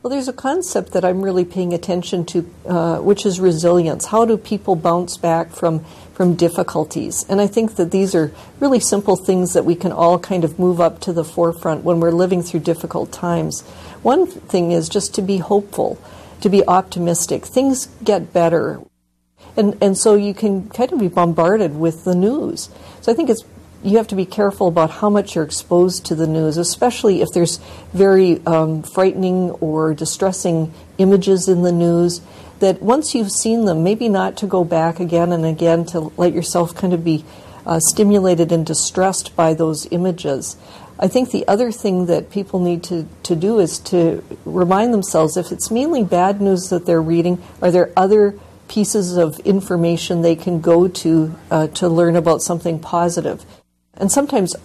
Well, there's a concept that I'm really paying attention to, which is resilience. How do people bounce back from difficulties? And I think that these are really simple things that we can all kind of move up to the forefront when we're living through difficult times. One thing is just to be hopeful, to be optimistic. Things get better. And so you can kind of be bombarded with the news. So I think you have to be careful about how much you're exposed to the news, especially if there's very frightening or distressing images in the news, that once you've seen them, maybe not to go back again and again to let yourself kind of be stimulated and distressed by those images. I think the other thing that people need to do is to remind themselves, if it's mainly bad news that they're reading, are there other pieces of information they can go to learn about something positive? And sometimes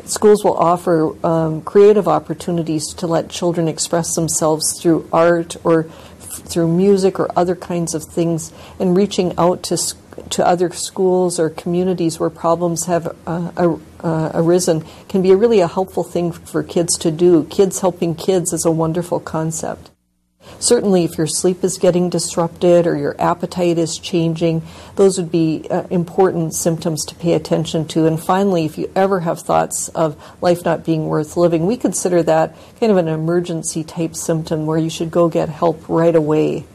schools will offer creative opportunities to let children express themselves through art or through music or other kinds of things, and reaching out to other schools or communities where problems have arisen can be really a helpful thing for kids to do. Kids helping kids is a wonderful concept. Certainly, if your sleep is getting disrupted or your appetite is changing, those would be important symptoms to pay attention to. And finally, if you ever have thoughts of life not being worth living, we consider that kind of an emergency type symptom where you should go get help right away.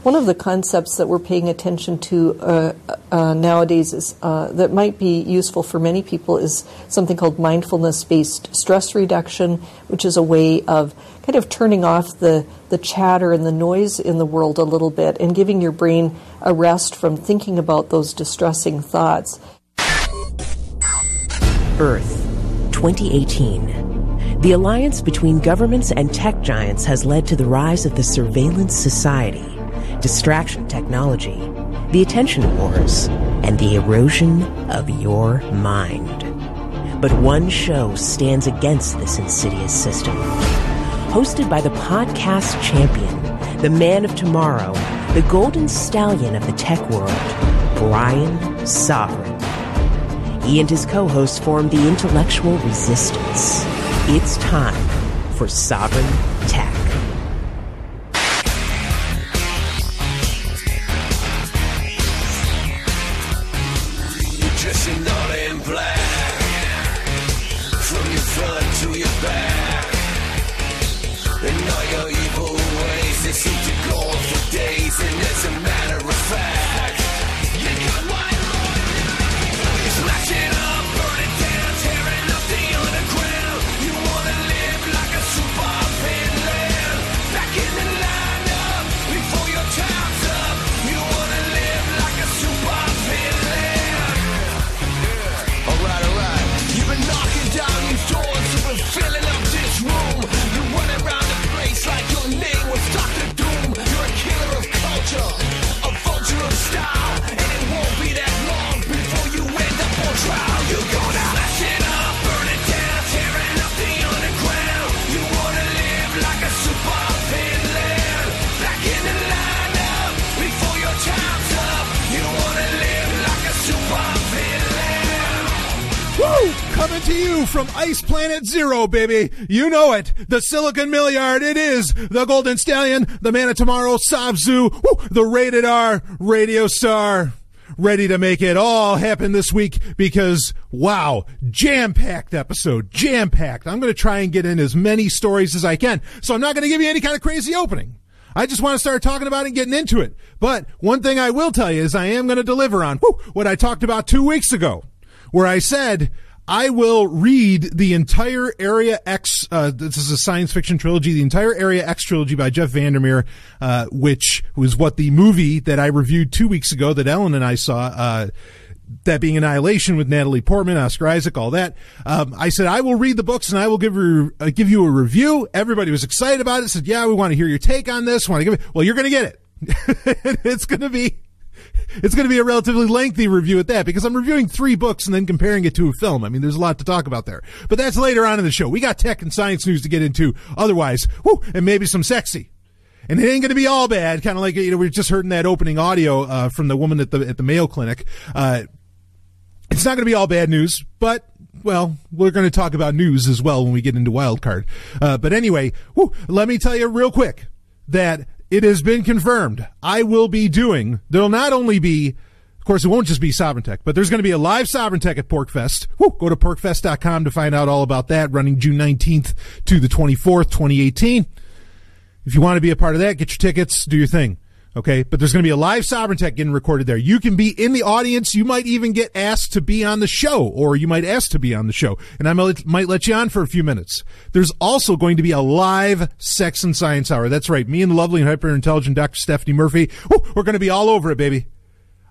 One of the concepts that we're paying attention to nowadays is that might be useful for many people is something called mindfulness-based stress reduction, which is a way of kind of turning off the chatter and the noise in the world a little bit and giving your brain a rest from thinking about those distressing thoughts. Earth, 2018. The alliance between governments and tech giants has led to the rise of the surveillance society, distraction technology, the attention wars, and the erosion of your mind. But one show stands against this insidious system. Hosted by the podcast champion, the man of tomorrow, the golden stallion of the tech world, Brian Sovryn. He and his co-hosts formed the intellectual resistance. It's time for Sovryn Tech. Coming to you from Ice Planet Zero, baby. You know it. The Silicon Milliard. It is the Golden Stallion, the man of tomorrow, Sabzu, the Rated R radio star. Ready to make it all happen this week because, wow, jam-packed episode, jam-packed. I'm going to try and get in as many stories as I can. So I'm not going to give you any kind of crazy opening. I just want to start talking about it and getting into it. But one thing I will tell you is I am going to deliver on what I talked about 2 weeks ago, where I said I will read the entire Area X, this is a science fiction trilogy, the entire Area X trilogy by Jeff Vandermeer, which was what the movie that I reviewed 2 weeks ago that Ellen and I saw, that being Annihilation with Natalie Portman, Oscar Isaac, all that. I said, I will read the books and I will give you a review. Everybody was excited about it. Said, yeah, we want to hear your take on this. Well, you're going to get it. It's going to be a relatively lengthy review at that because I'm reviewing 3 books and then comparing it to a film. I mean, there's a lot to talk about there, but that's later on in the show. We got tech and science news to get into otherwise, and maybe some sexy. And it ain't going to be all bad, kind of like, we just heard in that opening audio, from the woman at the Mayo Clinic. It's not going to be all bad news, but, well, we're going to talk about news as well when we get into Wildcard. But anyway, let me tell you real quick that it has been confirmed. I will be there'll not only be, of course, it won't just be Sovryn Tech, but there's going to be a live Sovryn Tech at PorkFest. Go to porkfest.com to find out all about that, running June 19th to the 24th, 2018. If you want to be a part of that, get your tickets, do your thing. Okay, but there's going to be a live Sovryn Tech getting recorded there. You can be in the audience. You might even get asked to be on the show, or you might ask to be on the show, and I might let you on for a few minutes. There's also going to be a live Sex and Science Hour. That's right, me and the lovely and hyper-intelligent Dr. Stephanie Murphy. We're going to be all over it, baby.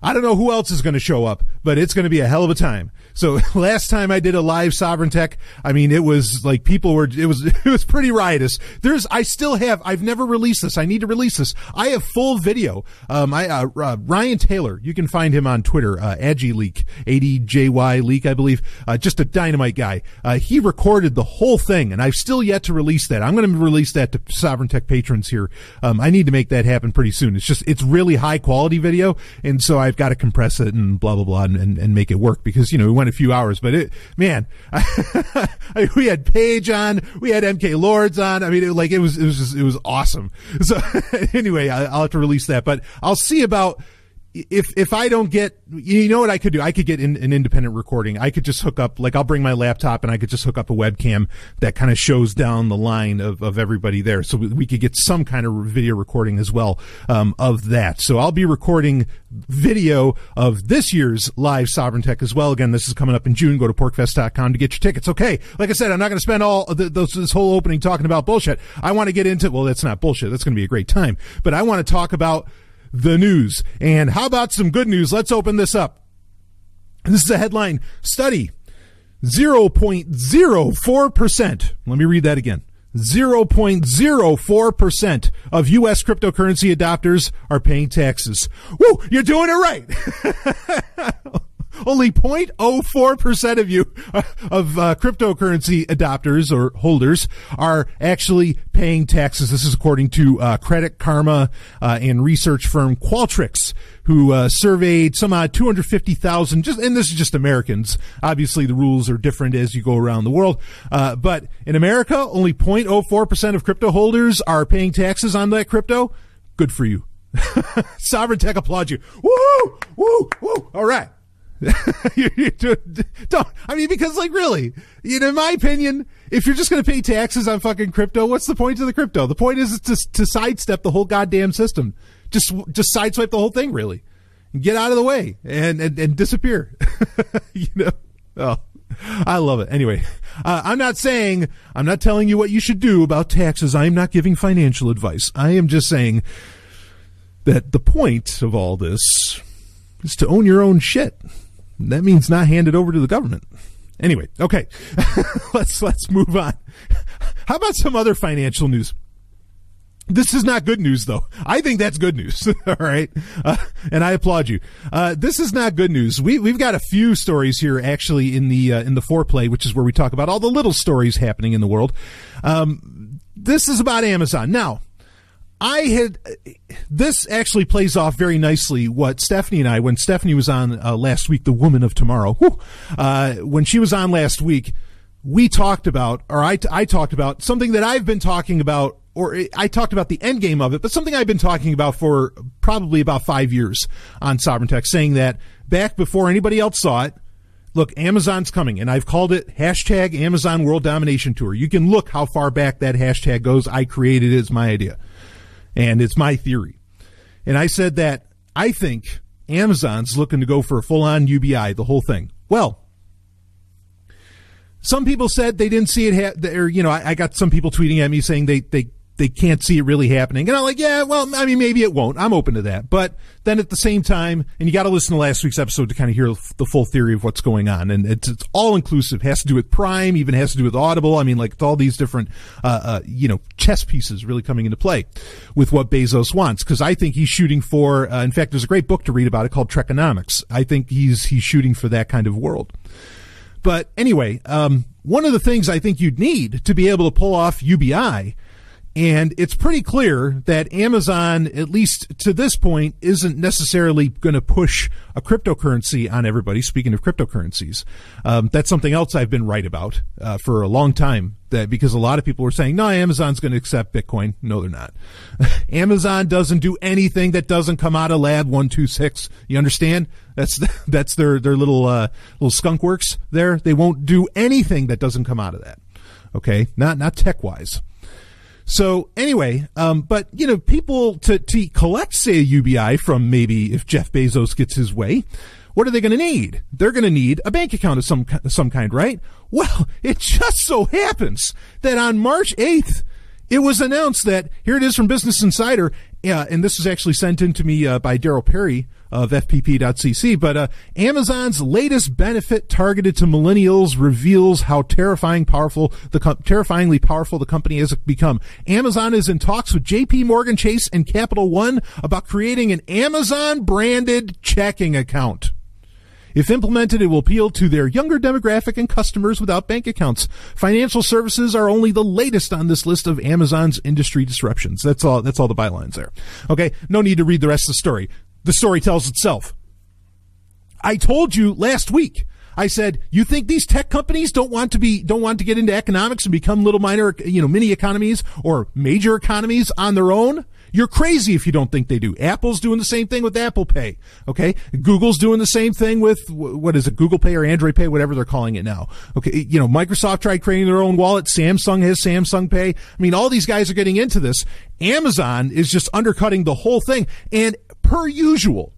I don't know who else is going to show up, but it's going to be a hell of a time. So last time I did a live Sovryn Tech, I mean, it was like it was pretty riotous. I've never released this. I need to release this. I have full video. Ryan Taylor, you can find him on Twitter, AdgyLeak, ADJY Leak, I believe. Just a dynamite guy. He recorded the whole thing, and I've still yet to release that. I'm going to release that to Sovryn Tech patrons here. I need to make that happen pretty soon. It's really high quality video, and so I've it, got to compress it and blah, blah, blah, and make it work because, we went a few hours, but we had Paige on, we had MK Lords on. I mean, it was awesome. So anyway, I'll have to release that, but I'll see about, if I don't get, what I could do? I could get an independent recording. I could just hook up, I'll bring my laptop and I could just hook up a webcam that kind of shows down the line of everybody there. So we could get some kind of video recording as well, of that. So I'll be recording video of this year's live Sovryn Tech as well. Again, this is coming up in June. Go to porkfest.com to get your tickets. Okay. Like I said, I'm not going to spend all this whole opening talking about bullshit. I want to get into, well, that's not bullshit. That's going to be a great time, but I want to talk about the news. And how about some good news? Let's open this up. This is a headline. Study. 0.04%. Let me read that again. 0.04% of U.S. cryptocurrency adopters are paying taxes. Woo! You're doing it right. Only 0.04% of you, of cryptocurrency adopters or holders are actually paying taxes. This is according to Credit Karma and research firm Qualtrics, who surveyed some 250,000, and this is just Americans. Obviously, the rules are different as you go around the world. But in America, only 0.04% of crypto holders are paying taxes on that crypto. Good for you. Sovryn Tech applauds you. Woo! Woo! Woo! All right. Because really, in my opinion, if you're just going to pay taxes on fucking crypto, what's the point of the crypto? The point is to sidestep the whole goddamn system. Just sideswipe the whole thing, really. And get out of the way and disappear. Oh, I love it. Anyway, I'm not telling you what you should do about taxes. I am not giving financial advice. I am just saying that the point of all this is to own your own shit. That means not hand it over to the government. Anyway, okay, let's move on. How about some other financial news? This is not good news, though. I think that's good news. All right, and I applaud you. This is not good news. We've got a few stories here, actually, in the foreplay, which is where we talk about all the little stories happening in the world. This is about Amazon. Now, this actually plays off very nicely what Stephanie and I, when Stephanie was on last week, the woman of tomorrow, when she was on last week, we talked about, or I talked about something that I've been talking about, or I talked about the end game of it, but something I've been talking about for probably about 5 years on Sovryn Tech, saying that back before anybody else saw it, look, Amazon's coming, and I've called it hashtag Amazon World Domination Tour. You can look how far back that hashtag goes. I created it. It's my idea. And it's my theory. And I said that I think Amazon's looking to go for a full-on UBI, the whole thing. Well, some people said they didn't see it, I got some people tweeting at me saying they can't see it really happening. And I'm like, yeah, well, maybe it won't. I'm open to that. But then at the same time, and you got to listen to last week's episode to kind of hear the full theory of what's going on. And it's all inclusive. It has to do with Prime, even has to do with Audible. It's all these different, chess pieces really coming into play with what Bezos wants. Cause I think he's shooting for, in fact, there's a great book to read about it called Trekonomics. I think he's shooting for that kind of world. But anyway, one of the things I think you'd need to be able to pull off UBI And it's pretty clear that Amazon, at least to this point, isn't necessarily going to push a cryptocurrency on everybody. Speaking of cryptocurrencies, that's something else I've been right about for a long time, that because a lot of people were saying, no, Amazon's going to accept Bitcoin. No, they're not. Amazon doesn't do anything that doesn't come out of Lab 126. You understand? That's their little skunk works there. They won't do anything that doesn't come out of that. Okay? Not tech-wise. So anyway, but people to collect, say, a UBI from, maybe if Jeff Bezos gets his way, what are they going to need? They're going to need a bank account of some kind, right? Well, it just so happens that on March 8th, it was announced that, here it is from Business Insider, and this was actually sent in to me by Daryl Perry of FPP.cc, but Amazon's latest benefit targeted to millennials reveals how terrifyingly powerful the company has become. Amazon is in talks with JP Morgan Chase and Capital One about creating an Amazon-branded checking account. If implemented, it will appeal to their younger demographic and customers without bank accounts. Financial services are only the latest on this list of Amazon's industry disruptions. That's all the bylines there. Okay, no need to read the rest of the story. The story tells itself. I told you last week. I said, you think these tech companies don't want to get into economics and become little minor, mini economies or major economies on their own? You're crazy if you don't think they do. Apple's doing the same thing with Apple Pay. Okay. Google's doing the same thing with, what is it, Google Pay or Android Pay, whatever they're calling it now. Okay. Microsoft tried creating their own wallet. Samsung has Samsung Pay. I mean, all these guys are getting into this. Amazon is just undercutting the whole thing. And per usual,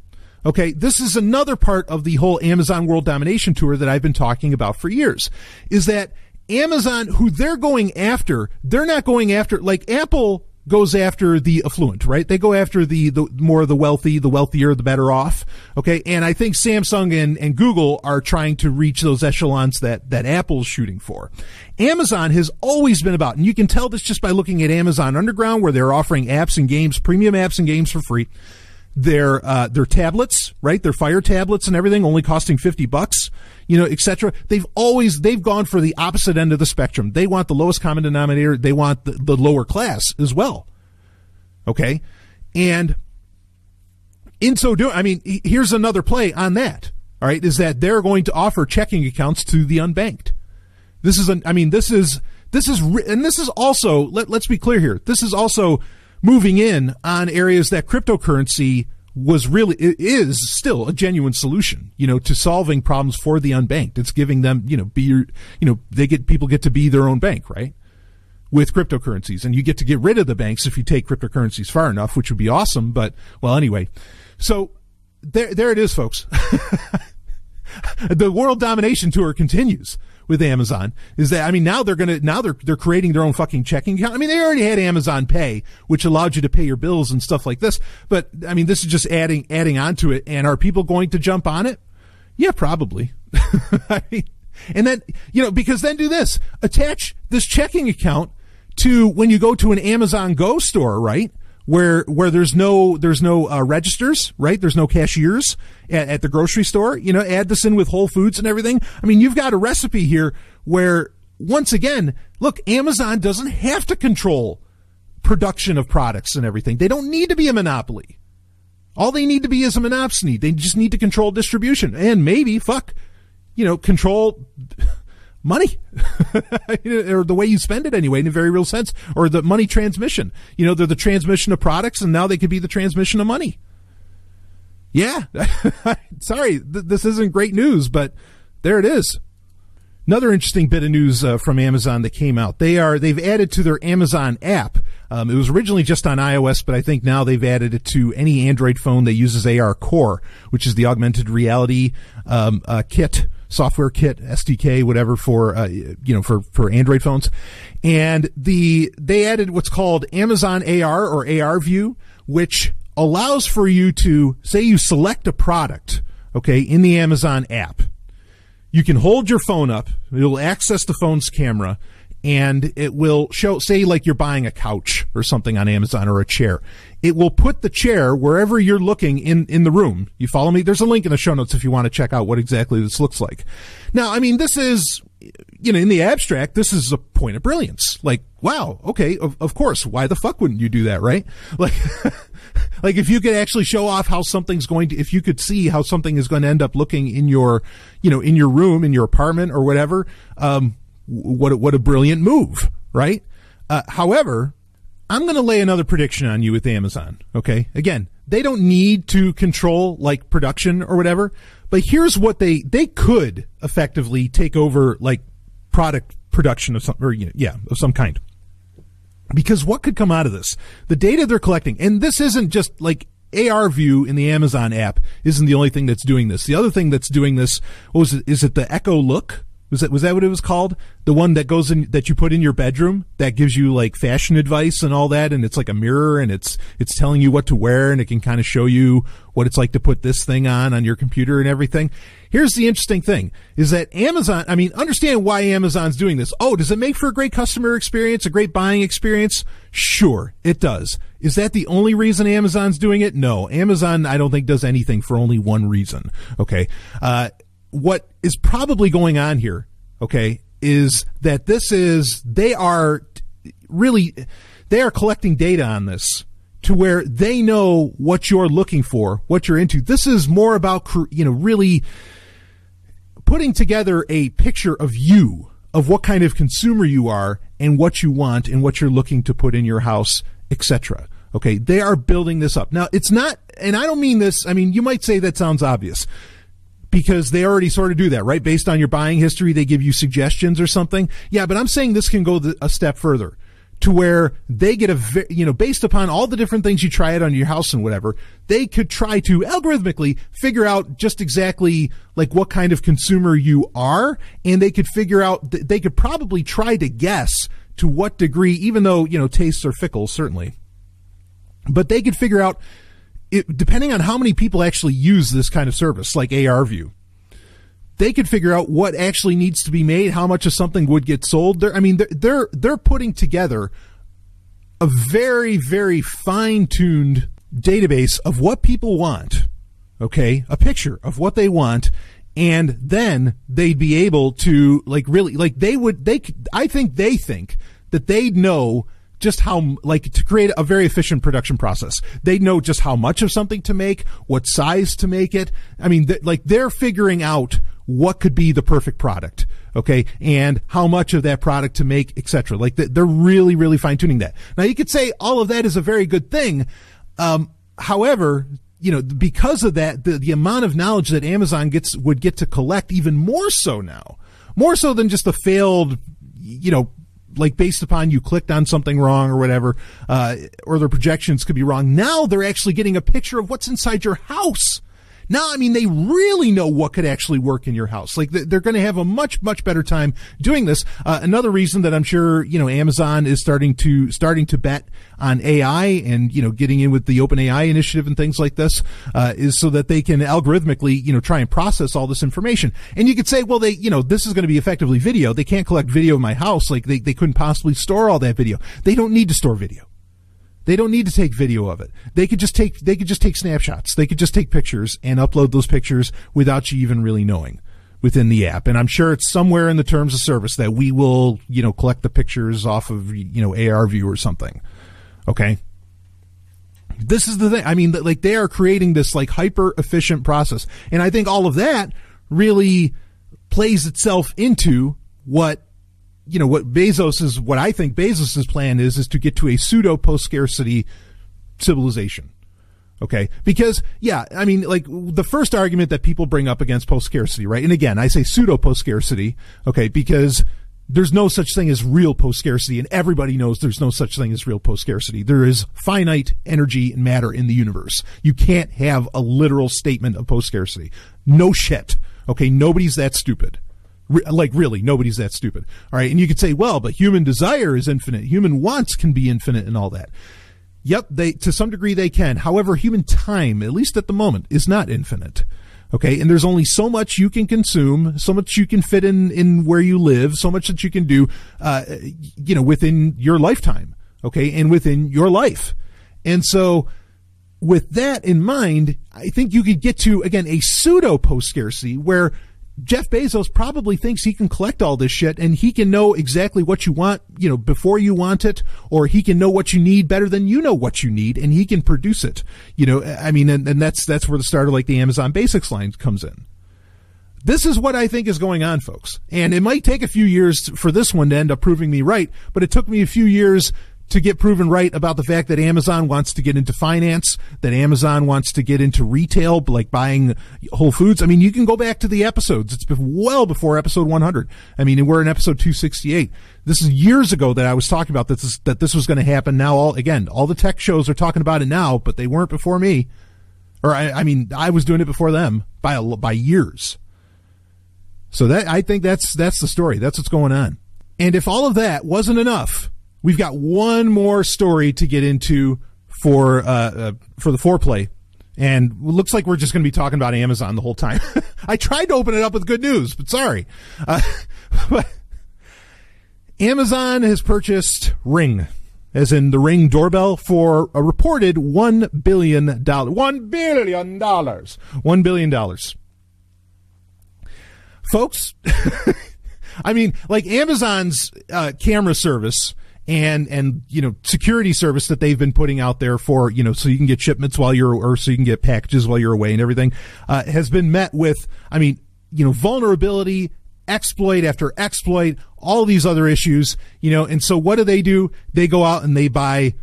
okay, this is another part of the whole Amazon World Domination Tour that I've been talking about for years, is that Amazon, who they're going after, they're not going after, like Apple goes after the affluent, right? They go after the more of the wealthy, the wealthier, the better off. Okay. And I think Samsung and Google are trying to reach those echelons that Apple's shooting for. Amazon has always been about, and you can tell this just by looking at Amazon Underground, where they're offering apps and games, premium apps and games for free. Their tablets, right? Their Fire tablets and everything only costing $50, etc. They've gone for the opposite end of the spectrum. They want the lowest common denominator. They want the lower class as well. Okay. And in so doing, I mean, here's another play on that. All right. Is that they're going to offer checking accounts to the unbanked. This is also, let's be clear here. This is also moving in on areas that cryptocurrency is still a genuine solution, to solving problems for the unbanked. It's giving them, people get to be their own bank, right? With cryptocurrencies. And you get to get rid of the banks if you take cryptocurrencies far enough, which would be awesome. But, well, anyway. So there it is, folks. The World Domination Tour continues with Amazon. Is that, I mean, now they're creating their own fucking checking account. I mean, they already had Amazon Pay, which allowed you to pay your bills and stuff like this. But I mean, this is just adding on to it. And are people going to jump on it? Yeah, probably. I mean, and then, because then do this, attach this checking account to when you go to an Amazon Go store, right? Where there's no registers, right? There's no cashiers at the grocery store. Add this in with Whole Foods and everything. I mean, you've got a recipe here where, once again, look, Amazon doesn't have to control production of products and everything. They don't need to be a monopoly. All they need to be is a monopsony. They just need to control distribution and maybe, control money or the way you spend it anyway, in a very real sense, or the money transmission. They're the transmission of products, and now they could be the transmission of money. Yeah. Sorry, this isn't great news, but there it is. Another interesting bit of news from Amazon that came out. They've added to their Amazon app. It was originally just on iOS, but I think now they've added it to any Android phone that uses AR Core, which is the augmented reality kit. Software kit, SDK, whatever for Android phones. And they added what's called Amazon AR or AR View, which allows for you to, say you select a product, okay, in the Amazon app. You can hold your phone up, it'll access the phone's camera, and it will show, say like you're buying a couch or something on Amazon or a chair. It will put the chair wherever you're looking in the room. You follow me? There's a link in the show notes if you want to check out what exactly this looks like. Now, I mean, this is, in the abstract, this is a point of brilliance. Like, wow, okay, of course. Why the fuck wouldn't you do that, right? Like, like if you could actually show off how something's going to, if you could see how something is going to end up looking in your, in your room, in your apartment or whatever, what a brilliant move, right? However, I'm going to lay another prediction on you with Amazon. Okay. Again, they don't need to control like production or whatever, but here's what they could effectively take over like product production of some, or of some kind. Because what could come out of this? The data they're collecting, and this isn't just like AR View in the Amazon app isn't the only thing that's doing this. The other thing that's doing this, is it the Echo Look? Was that what it was called? The one that goes in, that you put in your bedroom that gives you like fashion advice and all that, and it's like a mirror and it's telling you what to wear, and it can kind of show you what it's like to put this thing on your computer and everything. Here's the interesting thing is that Amazon, I mean, understand why Amazon's doing this. Oh, does it make for a great customer experience, a great buying experience? Sure, it does. Is that the only reason Amazon's doing it? No. Amazon, I don't think, does anything for only one reason. Okay. What is probably going on here, okay, is that they are collecting data on this to where they know what you're looking for, what you're into. This is more about, really putting together a picture of you, of what kind of consumer you are and what you want and what you're looking to put in your house, etc. Okay, they are building this up. Now, it's not, and I don't mean this, I mean, you might say that sounds obvious, because they already sort of do that, right? Based on your buying history, they give you suggestions or something. Yeah, but I'm saying this can go a step further to where they get based upon all the different things you try out on your house and whatever, they could try to algorithmically figure out just exactly like what kind of consumer you are. And they could figure out, they could probably try to guess to what degree, even though, tastes are fickle, certainly, but they could figure out, depending on how many people actually use this kind of service, like AR View, they could figure out what actually needs to be made, how much of something would get sold. They're putting together a very, very fine-tuned database of what people want. Okay, a picture of what they want, and then they'd be able to I think they think that they'd know just how, to create a very efficient production process. They know just how much of something to make, what size to make it. I mean, they're figuring out what could be the perfect product, okay, and how much of that product to make, etc. They're really, really fine-tuning that. Now, you could say all of that is a very good thing. However, because of that, the amount of knowledge that Amazon would get to collect even more so now, more so than just the failed, based upon you clicked on something wrong or whatever, or their projections could be wrong. Now they're actually getting a picture of what's inside your house. Now, I mean, they really know what could actually work in your house. They're going to have a much, much better time doing this. Another reason that I'm sure, Amazon is starting to bet on AI and, getting in with the OpenAI initiative and things like this, is so that they can algorithmically, try and process all this information. And you could say, well, this is going to be effectively video. They can't collect video in my house. They couldn't possibly store all that video. They don't need to store video. They don't need to take video of it. They could just take snapshots. They could just take pictures and upload those pictures without you even really knowing within the app. And I'm sure it's somewhere in the terms of service that we will, collect the pictures off of, AR View or something. Okay. This is the thing. I mean, they are creating this hyper efficient process. And I think all of that really plays itself into what I think Bezos's plan is to get to a pseudo post-scarcity civilization. Okay. Because, I mean, the first argument that people bring up against post-scarcity, right? And again, I say pseudo post-scarcity, okay, because there's no such thing as real post-scarcity, and everybody knows there's no such thing as real post-scarcity. There is finite energy and matter in the universe. You can't have a literal statement of post-scarcity. No shit. Okay. Nobody's that stupid. Really, nobody's that stupid. All right. And you could say, well, but human desire is infinite. Human wants can be infinite and all that. Yep. To some degree they can. However, human time, at least at the moment, is not infinite. Okay, and there's only so much you can consume, so much you can fit in where you live, so much that you can do, within your lifetime, okay, and within your life. And so with that in mind, I think you could get to, again, a pseudo post-scarcity where Jeff Bezos probably thinks he can collect all this shit and he can know exactly what you want, before you want it, or he can know what you need better than you know what you need, and he can produce it. And that's where the start of like the Amazon Basics line comes in. This is what I think is going on, folks. And it might take a few years for this one to end up proving me right, but it took me a few years to get proven right about the fact that Amazon wants to get into finance, that Amazon wants to get into retail, like buying Whole Foods. I mean, you can go back to the episodes. It's well before episode 100. I mean, we're in episode 268. This is years ago that I was talking about that this was going to happen. Now, all the tech shows are talking about it now, but they weren't before me. Or I was doing it before them by years. So I think that's the story. That's what's going on. And if all of that wasn't enough, we've got one more story to get into for the foreplay, and it looks like we're just going to be talking about Amazon the whole time. I tried to open it up with good news, but sorry. But Amazon has purchased Ring, as in the Ring doorbell, for a reported $1 billion. $1 billion. $1 billion. Folks, I mean, like Amazon's camera service and security service that they've been putting out there for, so you can get shipments so you can get packages while you're away and everything, has been met with, vulnerability, exploit after exploit, all these other issues, and so what do? They go out and they buy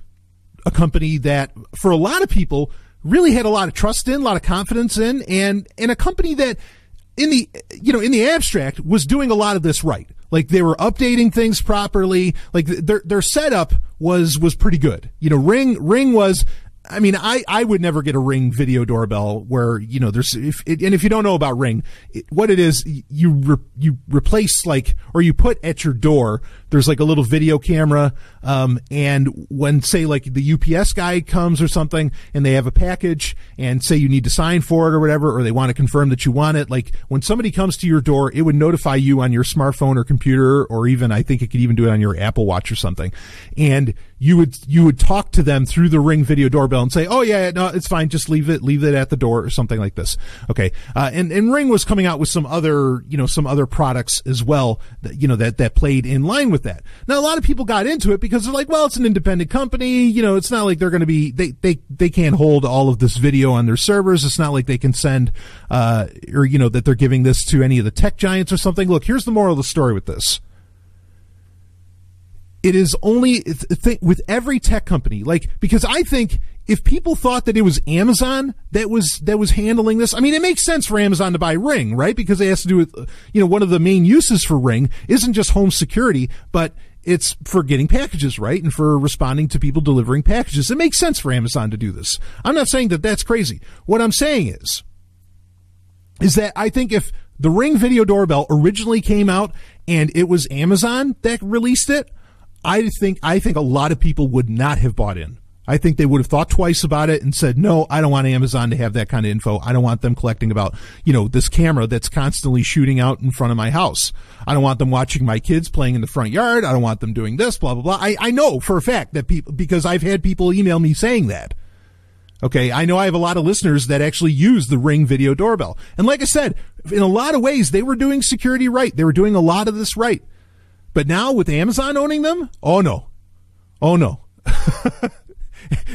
a company that, for a lot of people, really had a lot of trust in, a lot of confidence in, and a company that in the abstract was doing a lot of this right. Like, they were updating things properly. Like, their setup was pretty good. Ring was, I would never get a Ring video doorbell where, if you don't know about Ring, what it is, you replace or you put at your door, there's like a little video camera, and when, say, like the UPS guy comes or something and they have a package and say you need to sign for it or whatever, or they want to confirm that you want it, like when somebody comes to your door, it would notify you on your smartphone or computer, or even, I think it could even do it on your Apple Watch or something. And you would talk to them through the Ring video doorbell and say, oh yeah, no, it's fine. Just leave it at the door or something like this. Okay. And Ring was coming out with some other products as well that played in line with that. Now, a lot of people got into it because they're like, well, it's an independent company. It's not like they're going to be, they can't hold all of this video on their servers. It's not like they can send, that they're giving this to any of the tech giants or something. Look, here's the moral of the story with this. It is only with every tech company, because I think if people thought that it was Amazon that was handling this, it makes sense for Amazon to buy Ring, right? Because it has to do with, one of the main uses for Ring isn't just home security, but it's for getting packages, right? And for responding to people delivering packages. It makes sense for Amazon to do this. I'm not saying that that's crazy. What I'm saying is that I think if the Ring video doorbell originally came out and it was Amazon that released it, I think a lot of people would not have bought in. I think they would have thought twice about it and said, no, I don't want Amazon to have that kind of info. I don't want them collecting about, this camera that's constantly shooting out in front of my house. I don't want them watching my kids playing in the front yard. I don't want them doing this, blah, blah, blah. I know for a fact that people, because I've had people email me saying that. Okay, I know I have a lot of listeners that actually use the Ring video doorbell. And like I said, in a lot of ways, they were doing security right. They were doing a lot of this right. But now with Amazon owning them, oh no.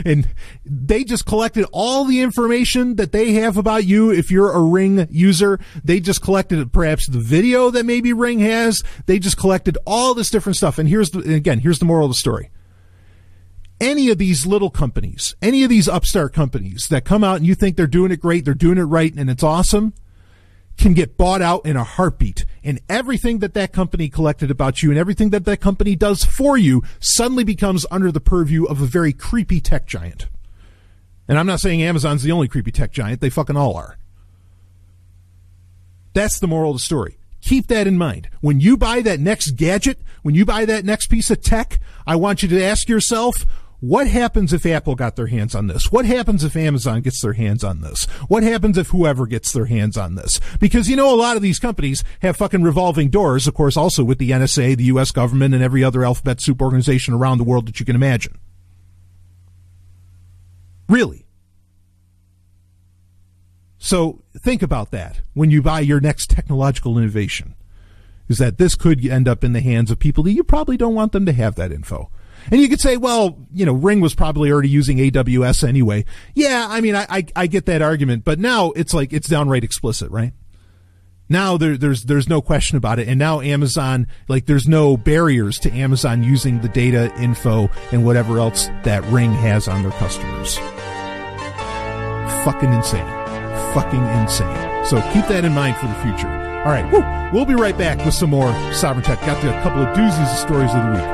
And they just collected all the information that they have about you. If you're a Ring user, they just collected perhaps the video that maybe Ring has. They just collected all this different stuff. And here's the moral of the story. Any of these little companies, any of these upstart companies that come out and you think they're doing it great, they're doing it right, and it's awesome, can get bought out in a heartbeat. And everything that company collected about you and everything that company does for you suddenly becomes under the purview of a very creepy tech giant. And I'm not saying Amazon's the only creepy tech giant. They fucking all are. That's the moral of the story. Keep that in mind. When you buy that next gadget, when you buy that next piece of tech, I want you to ask yourself, What happens if Apple got their hands on this? What happens if Amazon gets their hands on this? What happens if whoever gets their hands on this? Because, a lot of these companies have fucking revolving doors, of course, also with the NSA, the U.S. government, and every other alphabet soup organization around the world that you can imagine. Really. So think about that when you buy your next technological innovation, is that this could end up in the hands of people that you probably don't want them to have that info. And you could say, well, Ring was probably already using AWS anyway. Yeah, I mean, I get that argument, but now it's like it's downright explicit, right? Now there's no question about it. And now Amazon, there's no barriers to Amazon using the data, info, and whatever else that Ring has on their customers. Fucking insane. Fucking insane. So keep that in mind for the future. All right, we'll be right back with some more Sovryn Tech. Got a couple of doozies of stories of the week.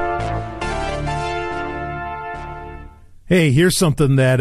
Hey, here's something that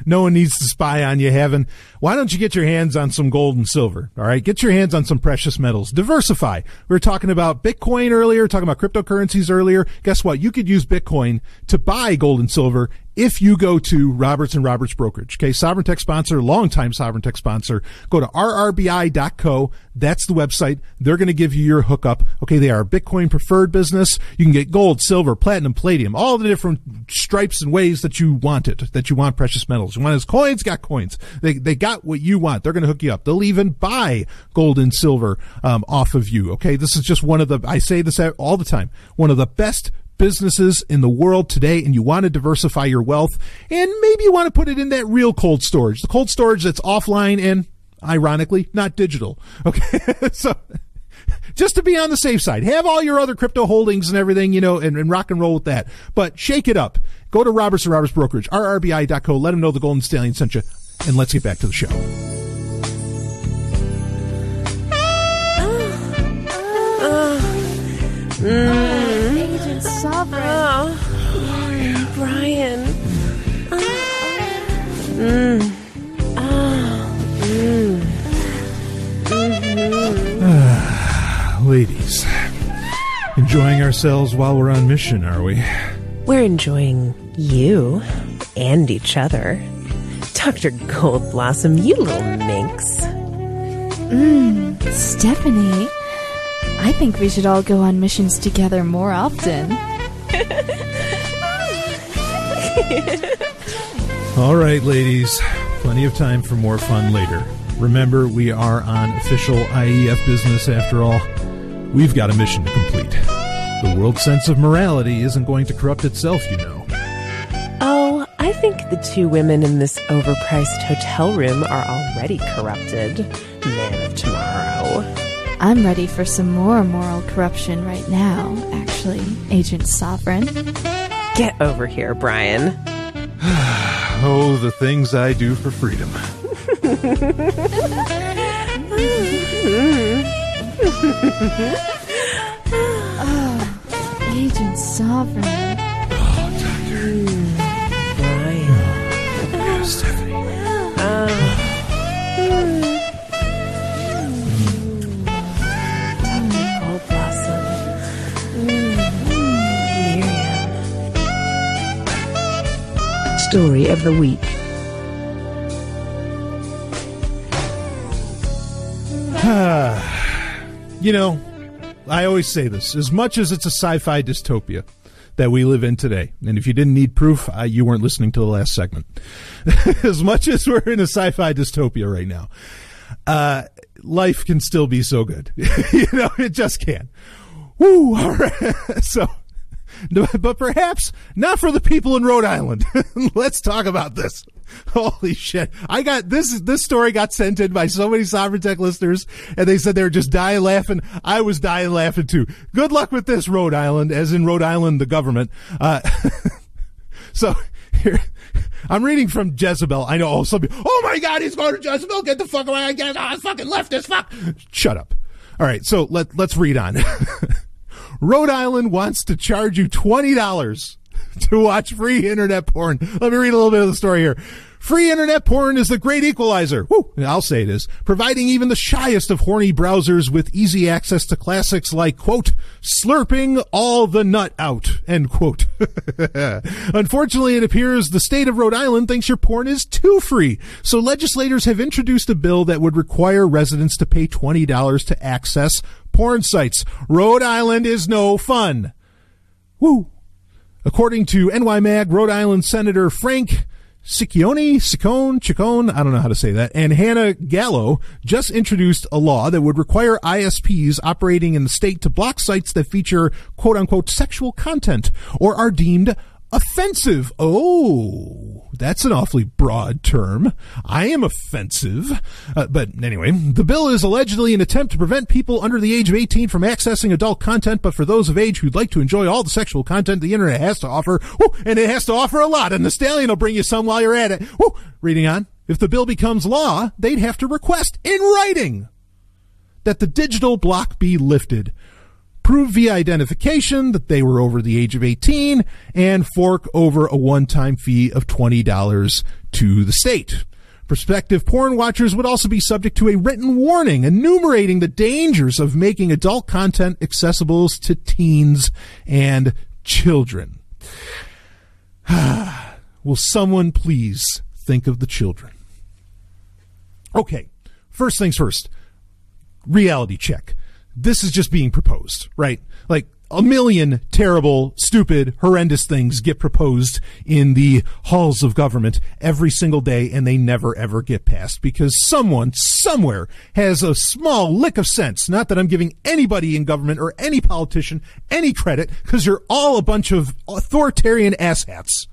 no one needs to spy on you having. Why don't you get your hands on some gold and silver? All right, get your hands on some precious metals. Diversify. We were talking about Bitcoin earlier, talking about cryptocurrencies earlier. Guess what? You could use Bitcoin to buy gold and silver if you go to Roberts & Roberts Brokerage. Okay, Sovryn Tech sponsor, longtime Sovryn Tech sponsor. Go to rrbi.co. That's the website. They're going to give you your hookup. Okay, they are a Bitcoin preferred business. You can get gold, silver, platinum, palladium, all the different stripes and ways that you want it, that you want precious metals. You want his coins, got coins. They got what you want. They're going to hook you up. They'll even buy gold and silver off of you. Okay, this is just one of the, I say this all the time, one of the best businesses in the world today, and you want to diversify your wealth, and maybe you want to put it in that real cold storage, the cold storage that's offline and, ironically, not digital. Okay, so just to be on the safe side, have all your other crypto holdings and everything, and rock and roll with that, but shake it up. Go to Roberts & Roberts Brokerage, rrbi.co, let them know the Golden Stallion sent you, and let's get back to the show. Agent Sovryn. Brian. Ladies, enjoying ourselves while we're on mission, are we? We're enjoying you and each other. Dr. Gold Blossom, you little minx. Stephanie, I think we should all go on missions together more often. All right, ladies. Plenty of time for more fun later. Remember, we are on official IEF business after all. We've got a mission to complete. The world's sense of morality isn't going to corrupt itself, Oh, I think the two women in this overpriced hotel room are already corrupted. Man of tomorrow. I'm ready for some more moral corruption right now, actually, Agent Sovryn. Get over here, Brian. Oh, the things I do for freedom. Agent Sovryn. Oh, Doctor. Brian. Stephanie. Gold Blossom. Miriam. Story of the week. I always say this, as much as it's a sci-fi dystopia that we live in today, and if you didn't need proof, you weren't listening to the last segment. As much as we're in a sci-fi dystopia right now, life can still be so good. It just can. Woo! All right. So, but perhaps not for the people in Rhode Island. Let's talk about this. Holy shit. I got this story got sent in by so many Sovryn Tech listeners, and they said they were just dying laughing. I was dying laughing too. Good luck with this, Rhode Island, as in Rhode Island, the government. So here, I'm reading from Jezebel. I know some people, oh my God, he's going to Jezebel. Get the fuck away. Fucking leftist, fuck. Shut up. All right. So let's read on. Rhode Island wants to charge you $20 to watch free internet porn. Let me read a little bit of the story here. Free internet porn is the great equalizer. Woo, I'll say it is. Providing even the shyest of horny browsers with easy access to classics like, quote, slurping all the nut out, end quote. Unfortunately, it appears the state of Rhode Island thinks your porn is too free. So legislators have introduced a bill that would require residents to pay $20 to access porn sites. Rhode Island is no fun. Woo. According to NY Mag, Rhode Island Senator Frank Ciccone, I don't know how to say that, and Hannah Gallo just introduced a law that would require ISPs operating in the state to block sites that feature quote-unquote sexual content or are deemed offensive. Oh, that's an awfully broad term. I am offensive. But anyway, the bill is allegedly an attempt to prevent people under the age of 18 from accessing adult content, but for those of age who'd like to enjoy all the sexual content the internet has to offer, and it has to offer a lot, and the Stallion will bring you some while you're at it. Reading on, if the bill becomes law, they'd have to request in writing that the digital block be lifted, prove via identification that they were over the age of 18, and fork over a one-time fee of $20 to the state. Prospective porn watchers would also be subject to a written warning enumerating the dangers of making adult content accessible to teens and children. Will someone please think of the children? Okay, first things first. Reality check. This is just being proposed, right? Like a million terrible, stupid, horrendous things get proposed in the halls of government every single day, and they never, ever get passed because someone, somewhere, has a small lick of sense. Not that I'm giving anybody in government or any politician any credit, because you're all a bunch of authoritarian asshats.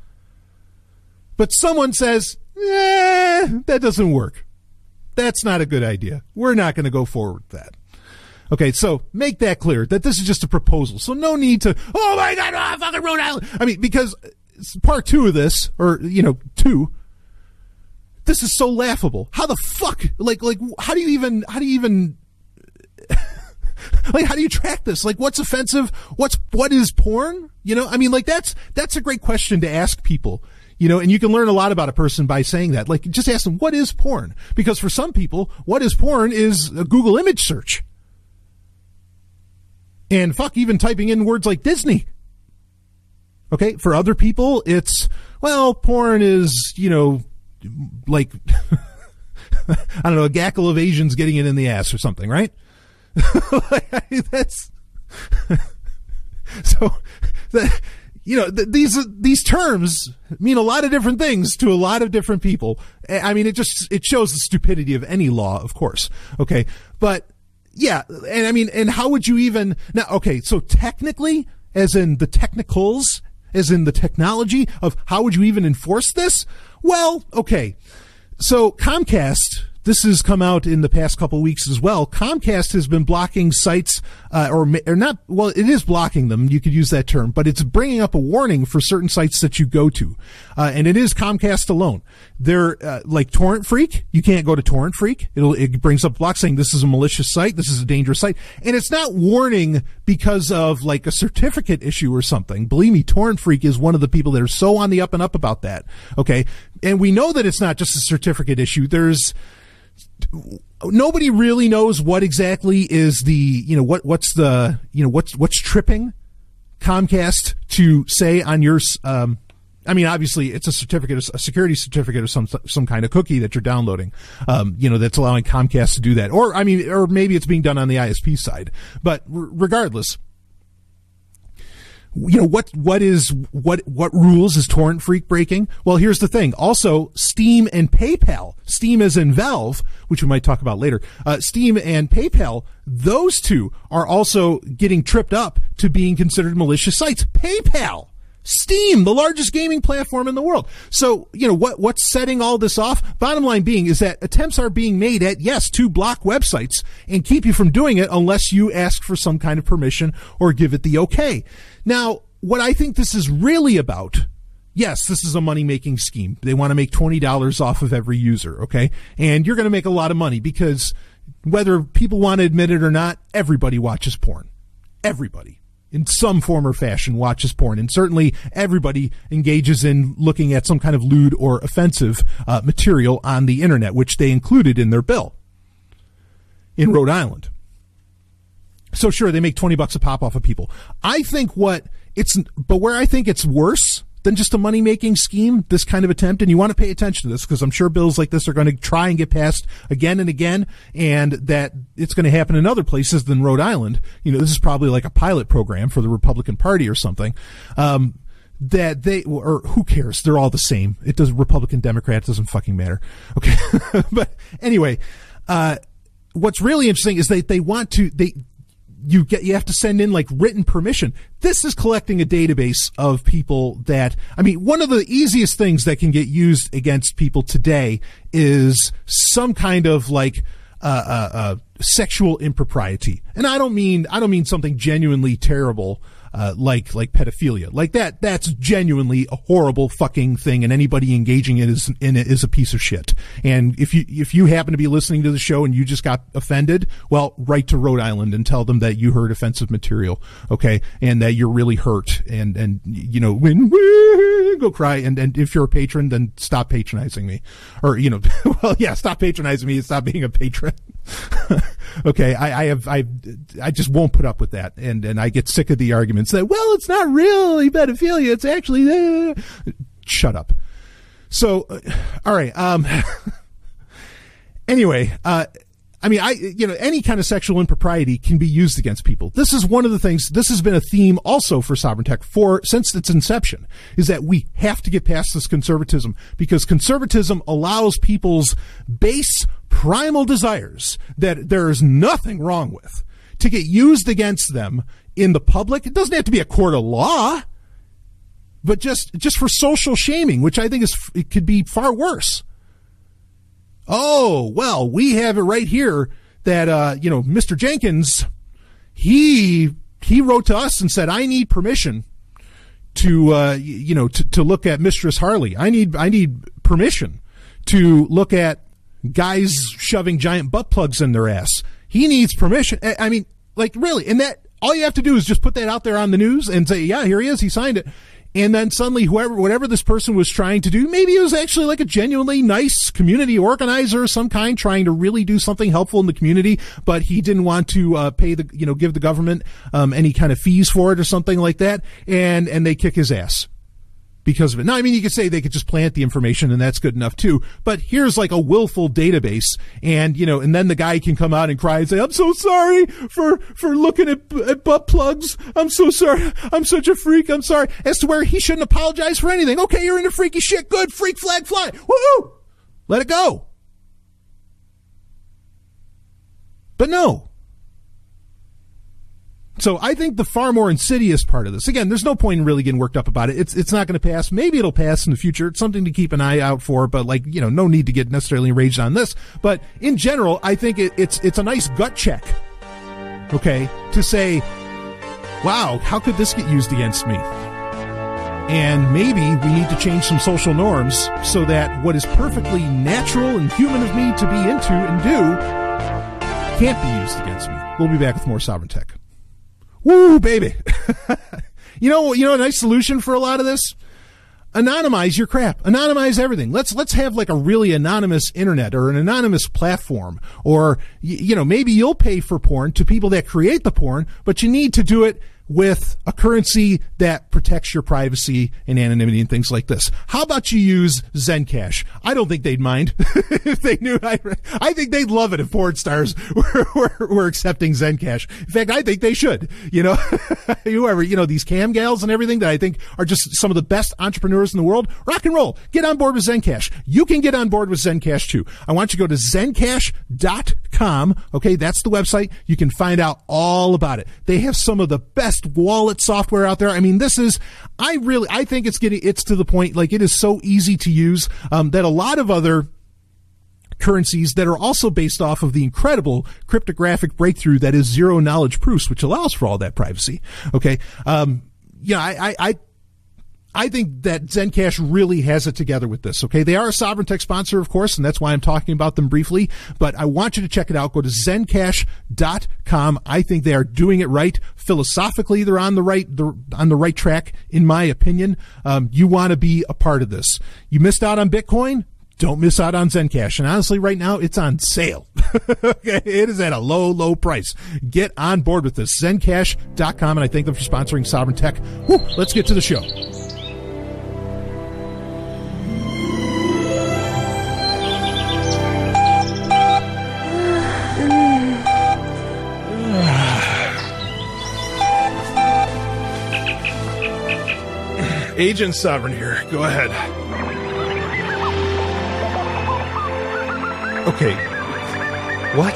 But someone says, that doesn't work. That's not a good idea. We're not going to go forward with that. Okay, so make that clear, that this is just a proposal. So no need to, oh my God, fucking Rhode Island. I mean, because part two of this, or, two, this is so laughable. How the fuck, like, how do you even, like, how do you track this? Like, what's offensive? What is porn? I mean, like, that's a great question to ask people. And you can learn a lot about a person by saying that. Like, just ask them, what is porn? Because for some people, what is porn is a Google image search. And even typing in words like Disney. Okay, for other people, it's, porn is, like, I don't know, a gackle of Asians getting it in the ass or something, right? That's, so, these terms mean a lot of different things to a lot of different people. I mean, it shows the stupidity of any law, of course. Okay, but yeah, and I mean, and how would you even now? Okay, so technically, as in the technicals, as in the technology of how would you even enforce this? Well, okay, so Comcast. This has come out in the past couple of weeks as well. Comcast has been blocking sites, or not, well, it is blocking them. You could use that term, but it's bringing up a warning for certain sites that you go to. And it is Comcast alone. They're, like Torrent Freak. You can't go to Torrent Freak. It brings up a block saying this is a malicious site. This is a dangerous site. And it's not warning because of like a certificate issue or something. Believe me, Torrent Freak is one of the people that are so on the up and up about that. Okay. And we know that it's not just a certificate issue. Nobody really knows what exactly is the, what's tripping Comcast to say on your, I mean, obviously it's a security certificate or some kind of cookie that you're downloading, that's allowing Comcast to do that. Or maybe it's being done on the ISP side, but regardless, what rules is Torrent Freak breaking? Well, here's the thing. Also, Steam and PayPal, Steam as in Valve, which we might talk about later, Steam and PayPal, those two are also getting tripped up to being considered malicious sites. PayPal, Steam, the largest gaming platform in the world. So, what's setting all this off? Bottom line being is that attempts are being made to block websites and keep you from doing it unless you ask for some kind of permission or give it the okay. Now, what I think this is really about, yes, this is a money-making scheme. They want to make $20 off of every user, okay? And you're going to make a lot of money because whether people want to admit it or not, everybody watches porn. Everybody. in some form or fashion watches porn. And certainly everybody engages in looking at some kind of lewd or offensive material on the internet, which they included in their bill in Rhode Island. So sure, they make $20 a pop off of people. I think where I think it's worse than just a money-making scheme, this kind of attempt, and you want to pay attention to this because I'm sure bills like this are going to try and get passed again and again, and that it's going to happen in other places than Rhode Island. This is probably like a pilot program for the Republican Party or something. Or who cares? They're all the same. It does Republican, Democrat, it doesn't fucking matter. Okay. But anyway, what's really interesting is you have to send in like written permission. This is collecting a database of people one of the easiest things that can get used against people today is some kind of like sexual impropriety. And I don't mean something genuinely terrible, like pedophilia. Like that's genuinely a horrible fucking thing, and anybody engaging in it is a piece of shit. And if you happen to be listening to the show and you just got offended, well, write to Rhode Island and tell them that you heard offensive material, okay, and that you're really hurt, and go cry, and if you're a patron, then stop patronizing me, or well, yeah, stop patronizing me and stop being a patron. Okay, I just won't put up with that, and I get sick of the arguments that, well, it's not really pedophilia, it's actually shut up. So all right, anyway, any kind of sexual impropriety can be used against people. This is one of the things, this has been a theme also for Sovereign Tech since its inception, is that we have to get past this conservatism, because conservatism allows people's base primal desires that there is nothing wrong with to get used against them in the public. It doesn't have to be a court of law, but just for social shaming, which I think it could be far worse. Oh, well, we have it right here that, Mr. Jenkins, he wrote to us and said, I need permission to look at Mistress Harley. I need permission to look at guys shoving giant butt plugs in their ass. He needs permission. I mean, like, really. And that, all you have to do is just put that out there on the news and say, yeah, here he is. He signed it. And then suddenly whatever this person was trying to do, maybe it was actually like a genuinely nice community organizer of some kind trying to really do something helpful in the community, but he didn't want to give the government any kind of fees for it or something like that, and they kick his ass because of it. Now, I mean, you could say they could just plant the information and that's good enough too, but here's like a willful database, and then the guy can come out and cry and say, I'm so sorry for looking at butt plugs. I'm so sorry. I'm such a freak. I'm sorry. As to where he shouldn't apologize for anything. Okay, you're into freaky shit. Good. Freak flag fly. Woo! Let it go. But no. So I think the far more insidious part of this, again, there's no point in really getting worked up about it. It's not going to pass. Maybe it'll pass in the future. It's something to keep an eye out for, but no need to get necessarily enraged on this. But in general, I think it's a nice gut check, okay, to say, wow, how could this get used against me? And maybe we need to change some social norms so that what is perfectly natural and human of me to be into and do can't be used against me. We'll be back with more Sovereign Tech. Woo, baby. You know, a nice solution for a lot of this? Anonymize your crap. Anonymize everything. Let's have like a really anonymous internet or an anonymous platform, or, maybe you'll pay for porn to people that create the porn, but you need to do it with a currency that protects your privacy and anonymity and things like this. How about you use Zencash? I don't think they'd mind if they knew. I think they'd love it if porn stars were accepting Zencash. In fact, I think they should. Whoever, these cam gals and everything that I think are just some of the best entrepreneurs in the world. Rock and roll. Get on board with Zencash. You can get on board with Zencash too. I want you to go to zencash.com. Okay, that's the website. You can find out all about it. They have some of the best wallet software out there. I mean, I think it's to the point, like, it is so easy to use, that a lot of other currencies that are also based off of the incredible cryptographic breakthrough that is zero knowledge proofs, which allows for all that privacy. Okay. I think that Zencash really has it together with this, okay? They are a Sovryn Tech sponsor, of course, and that's why I'm talking about them briefly, but I want you to check it out. Go to zencash.com. I think they are doing it right. Philosophically, they're on the right track, in my opinion. You want to be a part of this. You missed out on Bitcoin? Don't miss out on Zencash. And honestly, right now, it's on sale. Okay, it is at a low, low price. Get on board with this. Zencash.com, and I thank them for sponsoring Sovryn Tech. Whew, let's get to the show. Agent Sovryn here. Go ahead. Okay. What?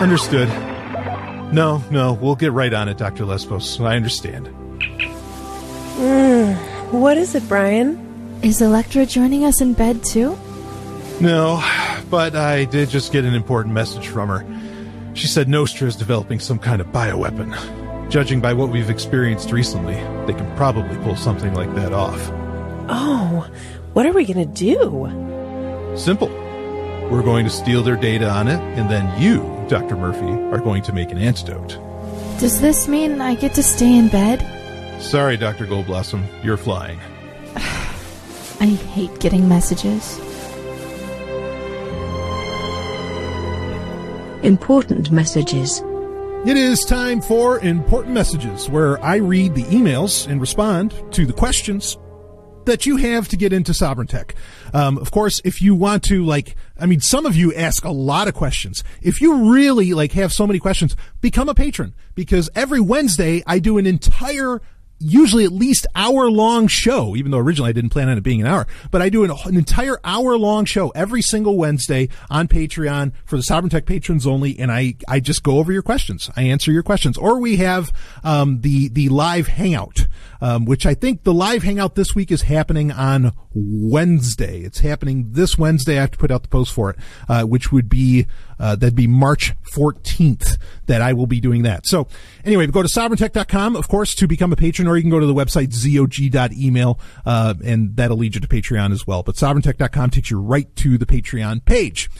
Understood. No, we'll get right on it, Dr. Lesbos. I understand. What is it, Brian? Is Electra joining us in bed too? No, but I did just get an important message from her. She said Nostra is developing some kind of bioweapon. Judging by what we've experienced recently, they can probably pull something like that off. Oh, what are we going to do? Simple. We're going to steal their data on it, and then you, Dr. Murphy, are going to make an antidote. Does this mean I get to stay in bed? Sorry, Dr. Goldblossom, you're flying. I hate getting messages. Important messages. It is time for Important Messages, where I read the emails and respond to the questions that you have to get into Sovryn Tech. Of course, if you want to, some of you ask a lot of questions. If you really, have so many questions, become a patron, because every Wednesday I do an entire, usually at least hour-long show, even though originally I didn't plan on it being an hour, but I do an entire hour-long show every single Wednesday on Patreon for the Sovryn Tech patrons only, and I just go over your questions. I answer your questions. Or we have the live hangout, which I think the live hangout this week is happening on Wednesday. It's happening this Wednesday. I have to put out the post for it, which would be that'd be March 14th that I will be doing that. So anyway, go to sovryntech.com, of course, to become a patron, or you can go to the website zog.email, and that'll lead you to Patreon as well. But sovryntech.com takes you right to the Patreon page.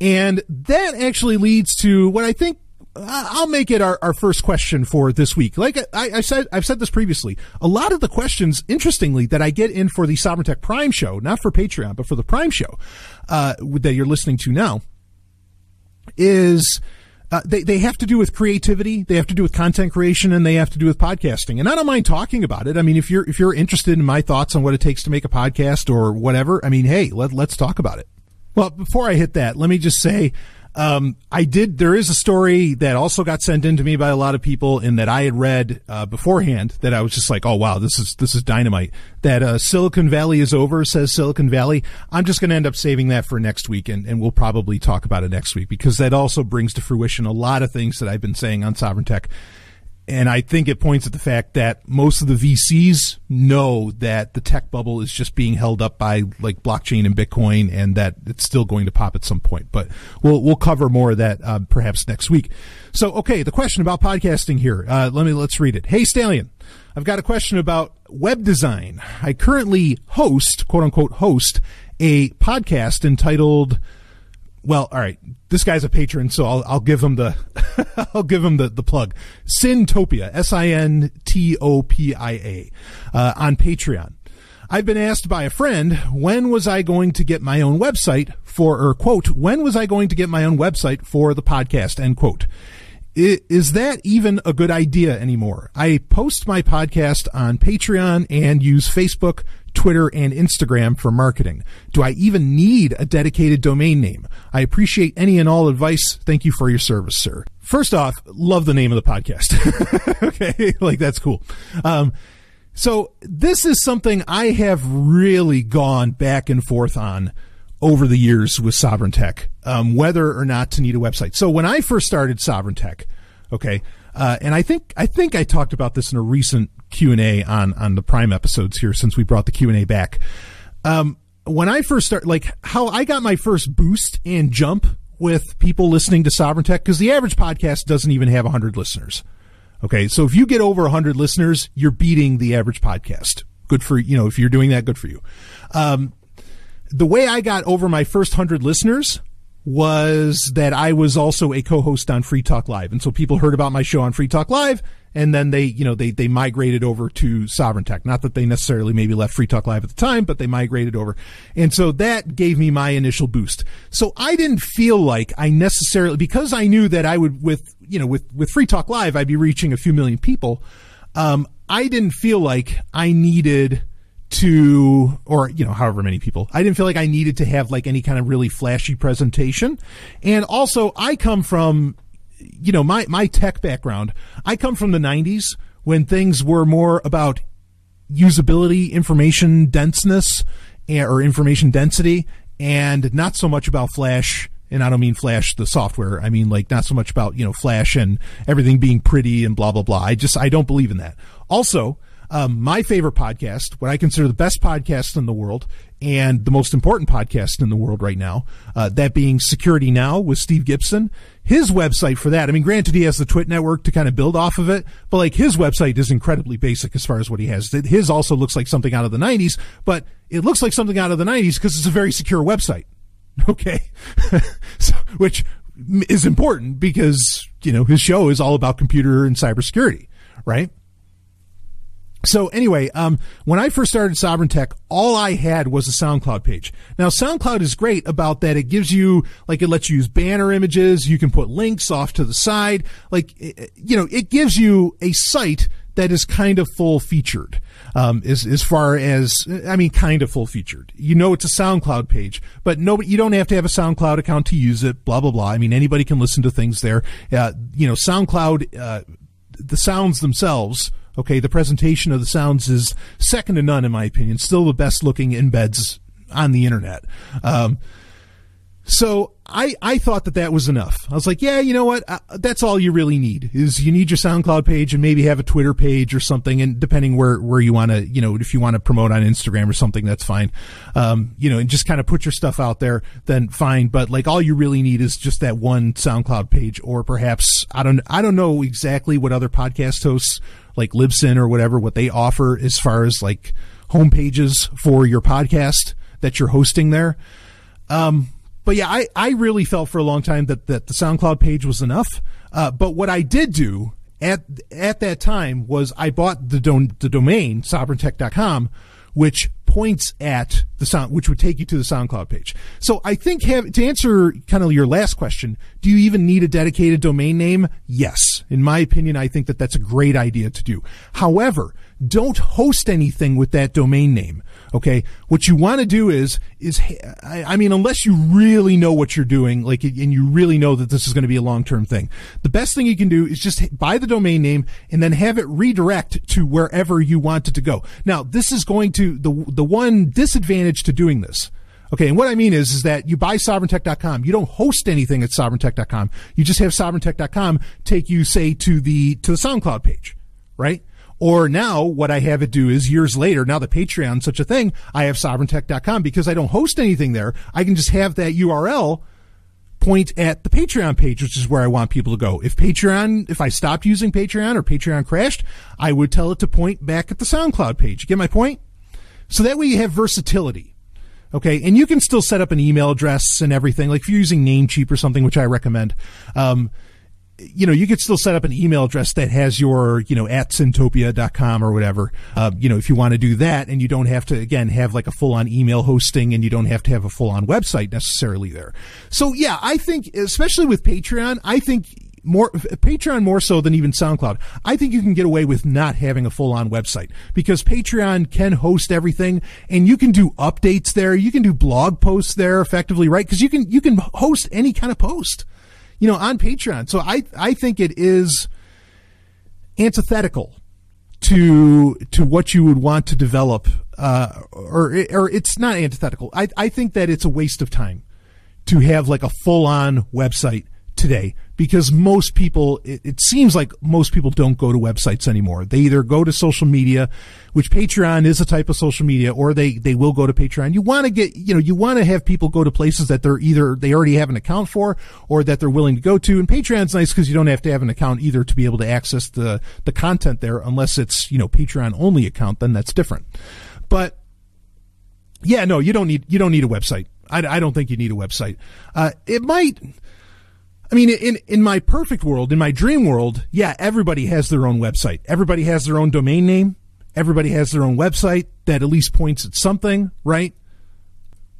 And that actually leads to what I think I'll make it our first question for this week. Like I've said this previously. A lot of the questions, interestingly, that I get in for the Sovryn Tech Prime show, not for Patreon, but for the Prime show, that you're listening to now, is they have to do with creativity, they have to do with content creation, and they have to do with podcasting. And I don't mind talking about it. I mean, if you're interested in my thoughts on what it takes to make a podcast or whatever, I mean, hey, let's talk about it. Well, before I hit that, let me just say, there is a story that also got sent in to me by a lot of people and that I had read, beforehand, that I was just like, oh wow, this is dynamite. That, Silicon Valley is over, says Silicon Valley. I'm just going to end up saving that for next week, and we'll probably talk about it next week, because that also brings to fruition a lot of things that I've been saying on Sovryn Tech. And I think it points at the fact that most of the VCs know that the tech bubble is just being held up by blockchain and Bitcoin, and that it's still going to pop at some point. But we'll cover more of that perhaps next week. So, okay, the question about podcasting here. Let's read it. Hey, Stallion, I've got a question about web design. I currently quote unquote host, a podcast entitled. Well, all right. This guy's a patron, so I'll give him the the plug. Sintopia, Sintopia, on Patreon. I've been asked by a friend, when was I going to get my own website when was I going to get my own website for the podcast, end quote. Is that even a good idea anymore? I post my podcast on Patreon and use Facebook, Twitter, and Instagram for marketing. Do I even need a dedicated domain name? I appreciate any and all advice. Thank you for your service, sir. First off, love the name of the podcast. Okay, that's cool. So this is something I have really gone back and forth on over the years with Sovryn Tech, whether or not to need a website. So when I first started Sovryn Tech, okay, and I think I talked about this in a recent Q&A on the Prime episodes here, since we brought the Q&A back. When I first started, how I got my first boost and jump with people listening to Sovryn Tech, because the average podcast doesn't even have 100 listeners. Okay, so if you get over 100 listeners, you're beating the average podcast. Good for, if you're doing that, good for you. The way I got over my first 100 listeners was that I was also a co-host on Free Talk Live. And so people heard about my show on Free Talk Live, and then they migrated over to Sovryn Tech. Not that they necessarily maybe left Free Talk Live at the time, but they migrated over. And so that gave me my initial boost. So I didn't feel like I necessarily, because I knew that I would, with Free Talk Live, I'd be reaching a few million people. I didn't feel like I needed to, or, however many people, I didn't feel like I needed to have like any kind of really flashy presentation. And also I come from, my tech background, I come from the 90s when things were more about usability, information denseness, or information density, and not so much about flash. And I don't mean Flash, the software. I mean, like, not so much about, Flash and everything being pretty and blah, blah, blah. I don't believe in that. Also, my favorite podcast, what I consider the best podcast in the world and the most important podcast in the world right now, that being Security Now with Steve Gibson. His website for that, I mean, granted, he has the Twit network to kind of build off of it, but like his website is incredibly basic as far as what he has. His also looks like something out of the 90s, but it looks like something out of the 90s because it's a very secure website. Okay. So, which is important because, his show is all about computer and cybersecurity, right? So anyway, when I first started Sovryn Tech, all I had was a SoundCloud page. Now, SoundCloud is great about that. It gives you, like, it lets you use banner images. You can put links off to the side. Like, it gives you a site that is kind of full featured. As far as, kind of full featured. It's a SoundCloud page, but you don't have to have a SoundCloud account to use it, blah, blah, blah. I mean, anybody can listen to things there. SoundCloud, the sounds themselves, okay, the presentation of the sounds is second to none, in my opinion. Still the best looking embeds on the internet. So I thought that was enough. I was like, yeah, you know what? That's all you really need is you need your SoundCloud page and maybe have a Twitter page or something. And depending where you want to, if you want to promote on Instagram or something, that's fine. And just kind of put your stuff out there, then fine. But like all you really need is just that one SoundCloud page, or perhaps, I don't know exactly what other podcast hosts like Libsyn or whatever, what they offer as far as like home pages for your podcast that you're hosting there. But yeah, I really felt for a long time that the SoundCloud page was enough. But what I did do at that time was I bought the domain sovryntech.com, which points at the sound, which would take you to the SoundCloud page. So I think to answer kind of your last question, do you even need a dedicated domain name? Yes. In my opinion, I think that's a great idea to do. However, don't host anything with that domain name. Okay. What you want to do is unless you really know what you're doing, like, and you really know that this is going to be a long-term thing, the best thing you can do is just buy the domain name and then have it redirect to wherever you want it to go. Now, this is going to, the one disadvantage to doing this. Okay. And what I mean is that you buy sovryntech.com. You don't host anything at sovryntech.com. You just have sovryntech.com take you, say, to the SoundCloud page, right? Or now what I have it do is years later, now that Patreon's such a thing, I have sovryntech.com because I don't host anything there. I can just have that URL point at the Patreon page, which is where I want people to go. If I stopped using Patreon or Patreon crashed, I would tell it to point back at the SoundCloud page. You get my point? So that way you have versatility. Okay. And you can still set up an email address and everything. Like if you're using Namecheap or something, which I recommend, you could still set up an email address that has your, at syntopia.com or whatever, if you want to do that, and you don't have to, again, have like a full-on email hosting, and you don't have to have a full-on website necessarily there. So yeah, I think, especially with Patreon, Patreon more so than even SoundCloud, I think you can get away with not having a full-on website because Patreon can host everything, and you can do updates there. You can do blog posts there effectively, right? Because you can host any kind of post, on Patreon. So I think it is antithetical to what you would want to develop, or it's not antithetical. I think that it's a waste of time to have like a full-on website today, because most people, it seems like most people don't go to websites anymore. They either go to social media, which Patreon is a type of social media, or they will go to Patreon. You want to you want to have people go to places that they already have an account for, or that they're willing to go to. And Patreon's nice because you don't have to have an account either to be able to access the content there, unless it's, Patreon only account, then that's different. But yeah, no, you don't need a website. I don't think you need a website. It might, in my perfect world, in my dream world, yeah, everybody has their own website. Everybody has their own domain name. Everybody has their own website that at least points at something, right?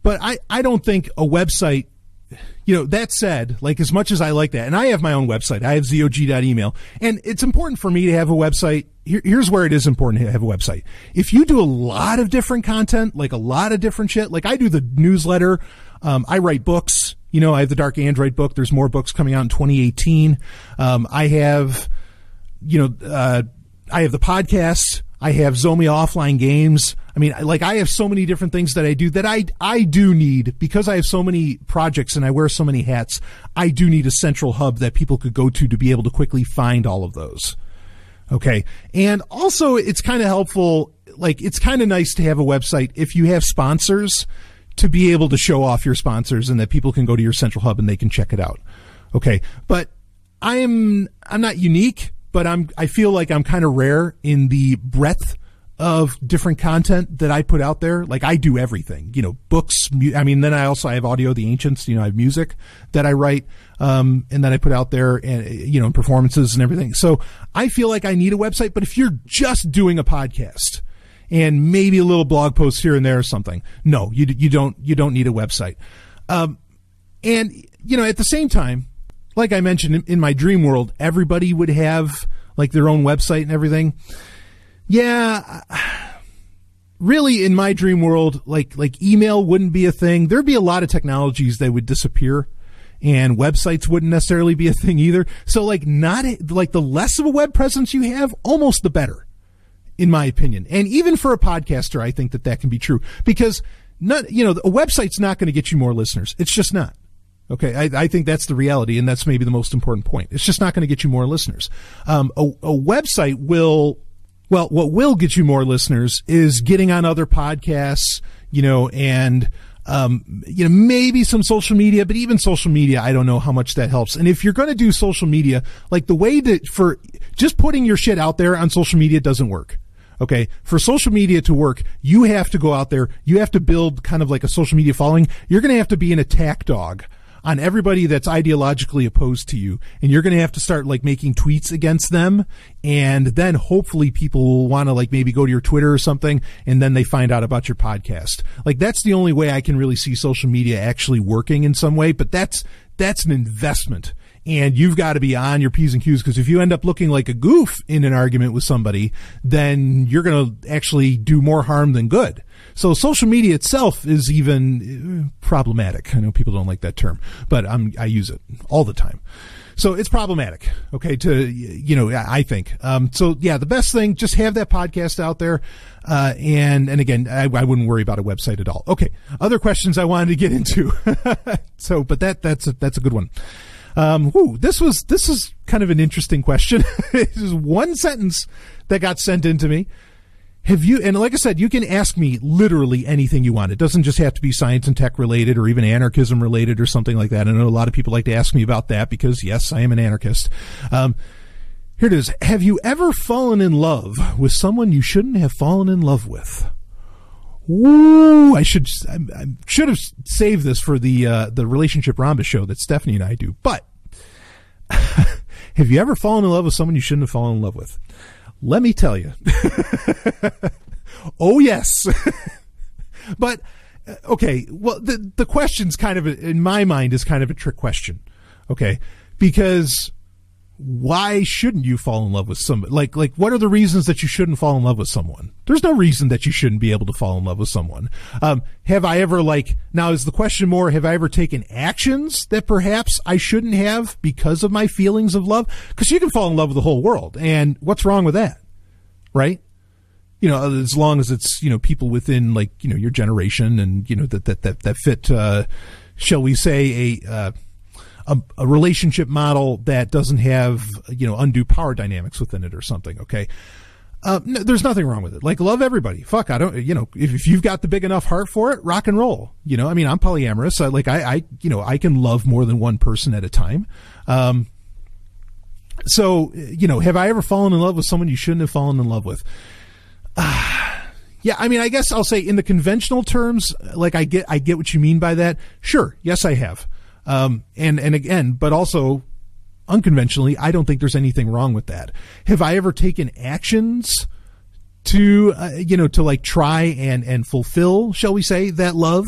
But I don't think a website, that said, like, as much as I like that, and I have my own website, I have zog.email, and it's important for me to have a website. Here's where it is important to have a website. If you do a lot of different content, like a lot of different shit, like I do the newsletter, I write books, I have the Dark Android book. There's more books coming out in 2018. I have, I have the podcast. I have Zomia Offline Games. I have so many different things that I do that I do need, because I have so many projects and I wear so many hats, I do need a central hub that people could go to be able to quickly find all of those. Okay. And also it's kind of helpful. Like, it's kind of nice to have a website if you have sponsors, to be able to show off your sponsors and that people can go to your central hub and they can check it out. Okay. But I'm not unique, but I feel like I'm kind of rare in the breadth of different content that I put out there. Like, I do everything, books. Then I also have Audio the Ancients, I have music that I write, and that I put out there, and, performances and everything. So I feel like I need a website, but if you're just doing a podcast and maybe a little blog post here and there or something, no, you don't need a website. And, at the same time, like I mentioned, in my dream world, everybody would have like their own website and everything. Yeah, really, in my dream world, like email wouldn't be a thing. There'd be a lot of technologies that would disappear, and websites wouldn't necessarily be a thing either. So the less of a web presence you have, almost the better, in my opinion. And even for a podcaster, I think that can be true, because a website's not going to get you more listeners. It's just not. Okay, I think that's the reality, and that's maybe the most important point. It's just not going to get you more listeners. A website will, what will get you more listeners is getting on other podcasts, and maybe some social media, but even social media, I don't know how much that helps. And if you're going to do social media, like, the way for just putting your shit out there on social media doesn't work. Okay. For social media to work, you have to go out there. You have to build kind of like a social media following. You're going to have to be an attack dog on everybody that's ideologically opposed to you. And you're going to have to start like making tweets against them. And then hopefully people will want to like maybe go to your Twitter or something, and then they find out about your podcast. Like, that's the only way I can really see social media actually working in some way. But that's an investment. And you've got to be on your P's and Q's, because if you end up looking like a goof in an argument with somebody, then you're going to actually do more harm than good. So social media itself is even problematic. I know people don't like that term, but I use it all the time. So it's problematic, okay, I think. So yeah, the best thing, just have that podcast out there. And again, I wouldn't worry about a website at all. Okay. Other questions I wanted to get into. So, but that's a good one. This is kind of an interesting question. This is one sentence that got sent in to me. And like I said, you can ask me literally anything you want. It doesn't just have to be science and tech related or even anarchism related or something like that. I know a lot of people like to ask me about that because, yes, I am an anarchist. Here it is. Have you ever fallen in love with someone you shouldn't have fallen in love with? Ooh, I should have saved this for the Relationship Rhombus show that Stephanie and I do. But have you ever fallen in love with someone you shouldn't have fallen in love with? Let me tell you. Oh, yes. But, okay, well, the question's kind of, in my mind, is kind of a trick question. Okay? Because why shouldn't you fall in love with somebody? Like, what are the reasons that you shouldn't fall in love with someone? There's no reason that you shouldn't be able to fall in love with someone. Have I ever, now is the question more, have I ever taken actions that perhaps I shouldn't have because of my feelings of love? Because you can fall in love with the whole world, and what's wrong with that? Right? As long as it's, people within, your generation and, that fit, shall we say, a relationship model that doesn't have, undue power dynamics within it or something. Okay. No, there's nothing wrong with it. Like, love everybody. Fuck, I don't, if you've got the big enough heart for it, rock and roll. I'm polyamorous. I can love more than one person at a time. So, have I ever fallen in love with someone you shouldn't have fallen in love with? Yeah, I guess I'll say in the conventional terms, like I get what you mean by that. Sure. Yes, I have. And again, but also unconventionally, I don't think there's anything wrong with that. Have I ever taken actions to like try and fulfill, shall we say, that love,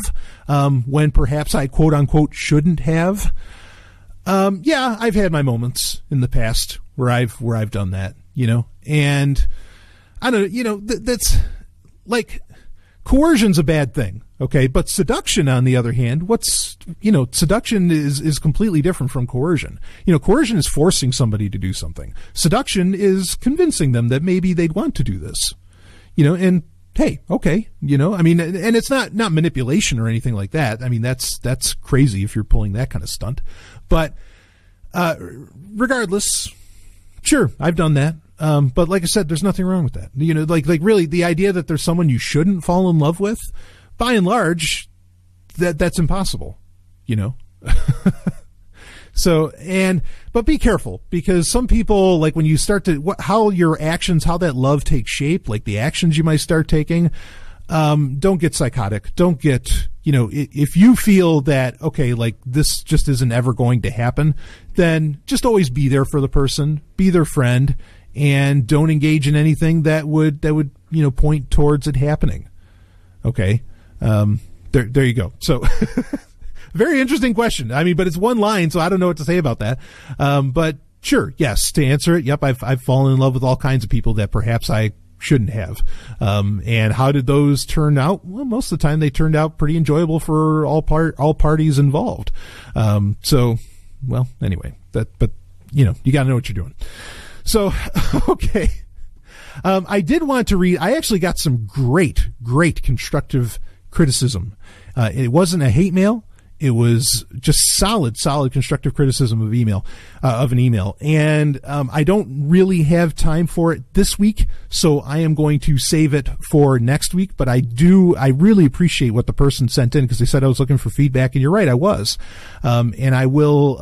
when perhaps I quote unquote shouldn't have? Yeah, I've had my moments in the past where I've done that, and I don't know, that's like coercion's a bad thing. Okay. But seduction, on the other hand, seduction is completely different from coercion. Coercion is forcing somebody to do something. Seduction is convincing them that maybe they'd want to do this, and hey, okay. And it's not manipulation or anything like that. That's crazy if you're pulling that kind of stunt, but, regardless, sure, I've done that. But like I said, there's nothing wrong with that. Like really the idea that there's someone you shouldn't fall in love with, by and large, that's impossible, So, but be careful, because some people, like when you start to, how your actions, how that love takes shape, like the actions you might start taking, don't get psychotic. Don't get, if you feel that, okay, like this just isn't ever going to happen, then just always be there for the person, be their friend, and don't engage in anything that would, point towards it happening. Okay. There you go. So very interesting question. But it's one line, so I don't know what to say about that. But sure. Yes. To answer it. Yep. I've fallen in love with all kinds of people that perhaps I shouldn't have. And how did those turn out? Well, most of the time they turned out pretty enjoyable for all parties involved. So, well, anyway, but you got to know what you're doing. So, okay. I did want to read, I actually got some great constructive criticism. It wasn't a hate mail. It was just solid constructive criticism of an email. And, I don't really have time for it this week, so I am going to save it for next week. But I really appreciate what the person sent in, because they said I was looking for feedback, and you're right, I was. And I will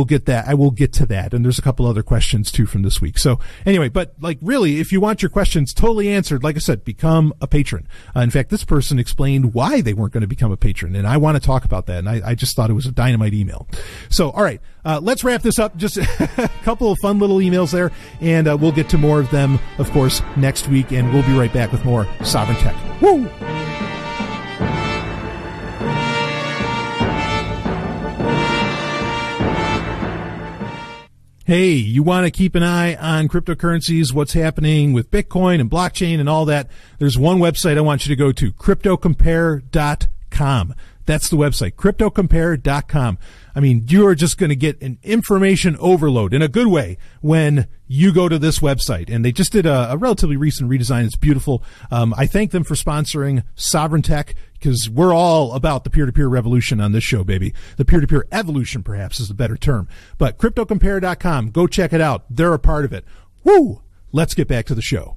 get that. I will get to that. And there's a couple other questions too from this week. So anyway, but like really, if you want your questions totally answered, like I said, become a patron. In fact, this person explained why they weren't going to become a patron, and I want to talk about that. And I just thought it was a dynamite email. So, all right, let's wrap this up. Just a couple of fun little emails there, and we'll get to more of them, of course, next week. And we'll be right back with more Sovryn Tech. Woo! Hey, you want to keep an eye on cryptocurrencies, what's happening with Bitcoin and blockchain and all that? There's one website I want you to go to, cryptocompare.com. That's the website, cryptocompare.com. You are just going to get an information overload in a good way when you go to this website. And they just did a relatively recent redesign. It's beautiful. I thank them for sponsoring Sovryn Tech, because we're all about the peer-to-peer revolution on this show, baby. The peer-to-peer evolution, perhaps, is the better term. But cryptocompare.com, go check it out. They're a part of it. Woo! Let's get back to the show.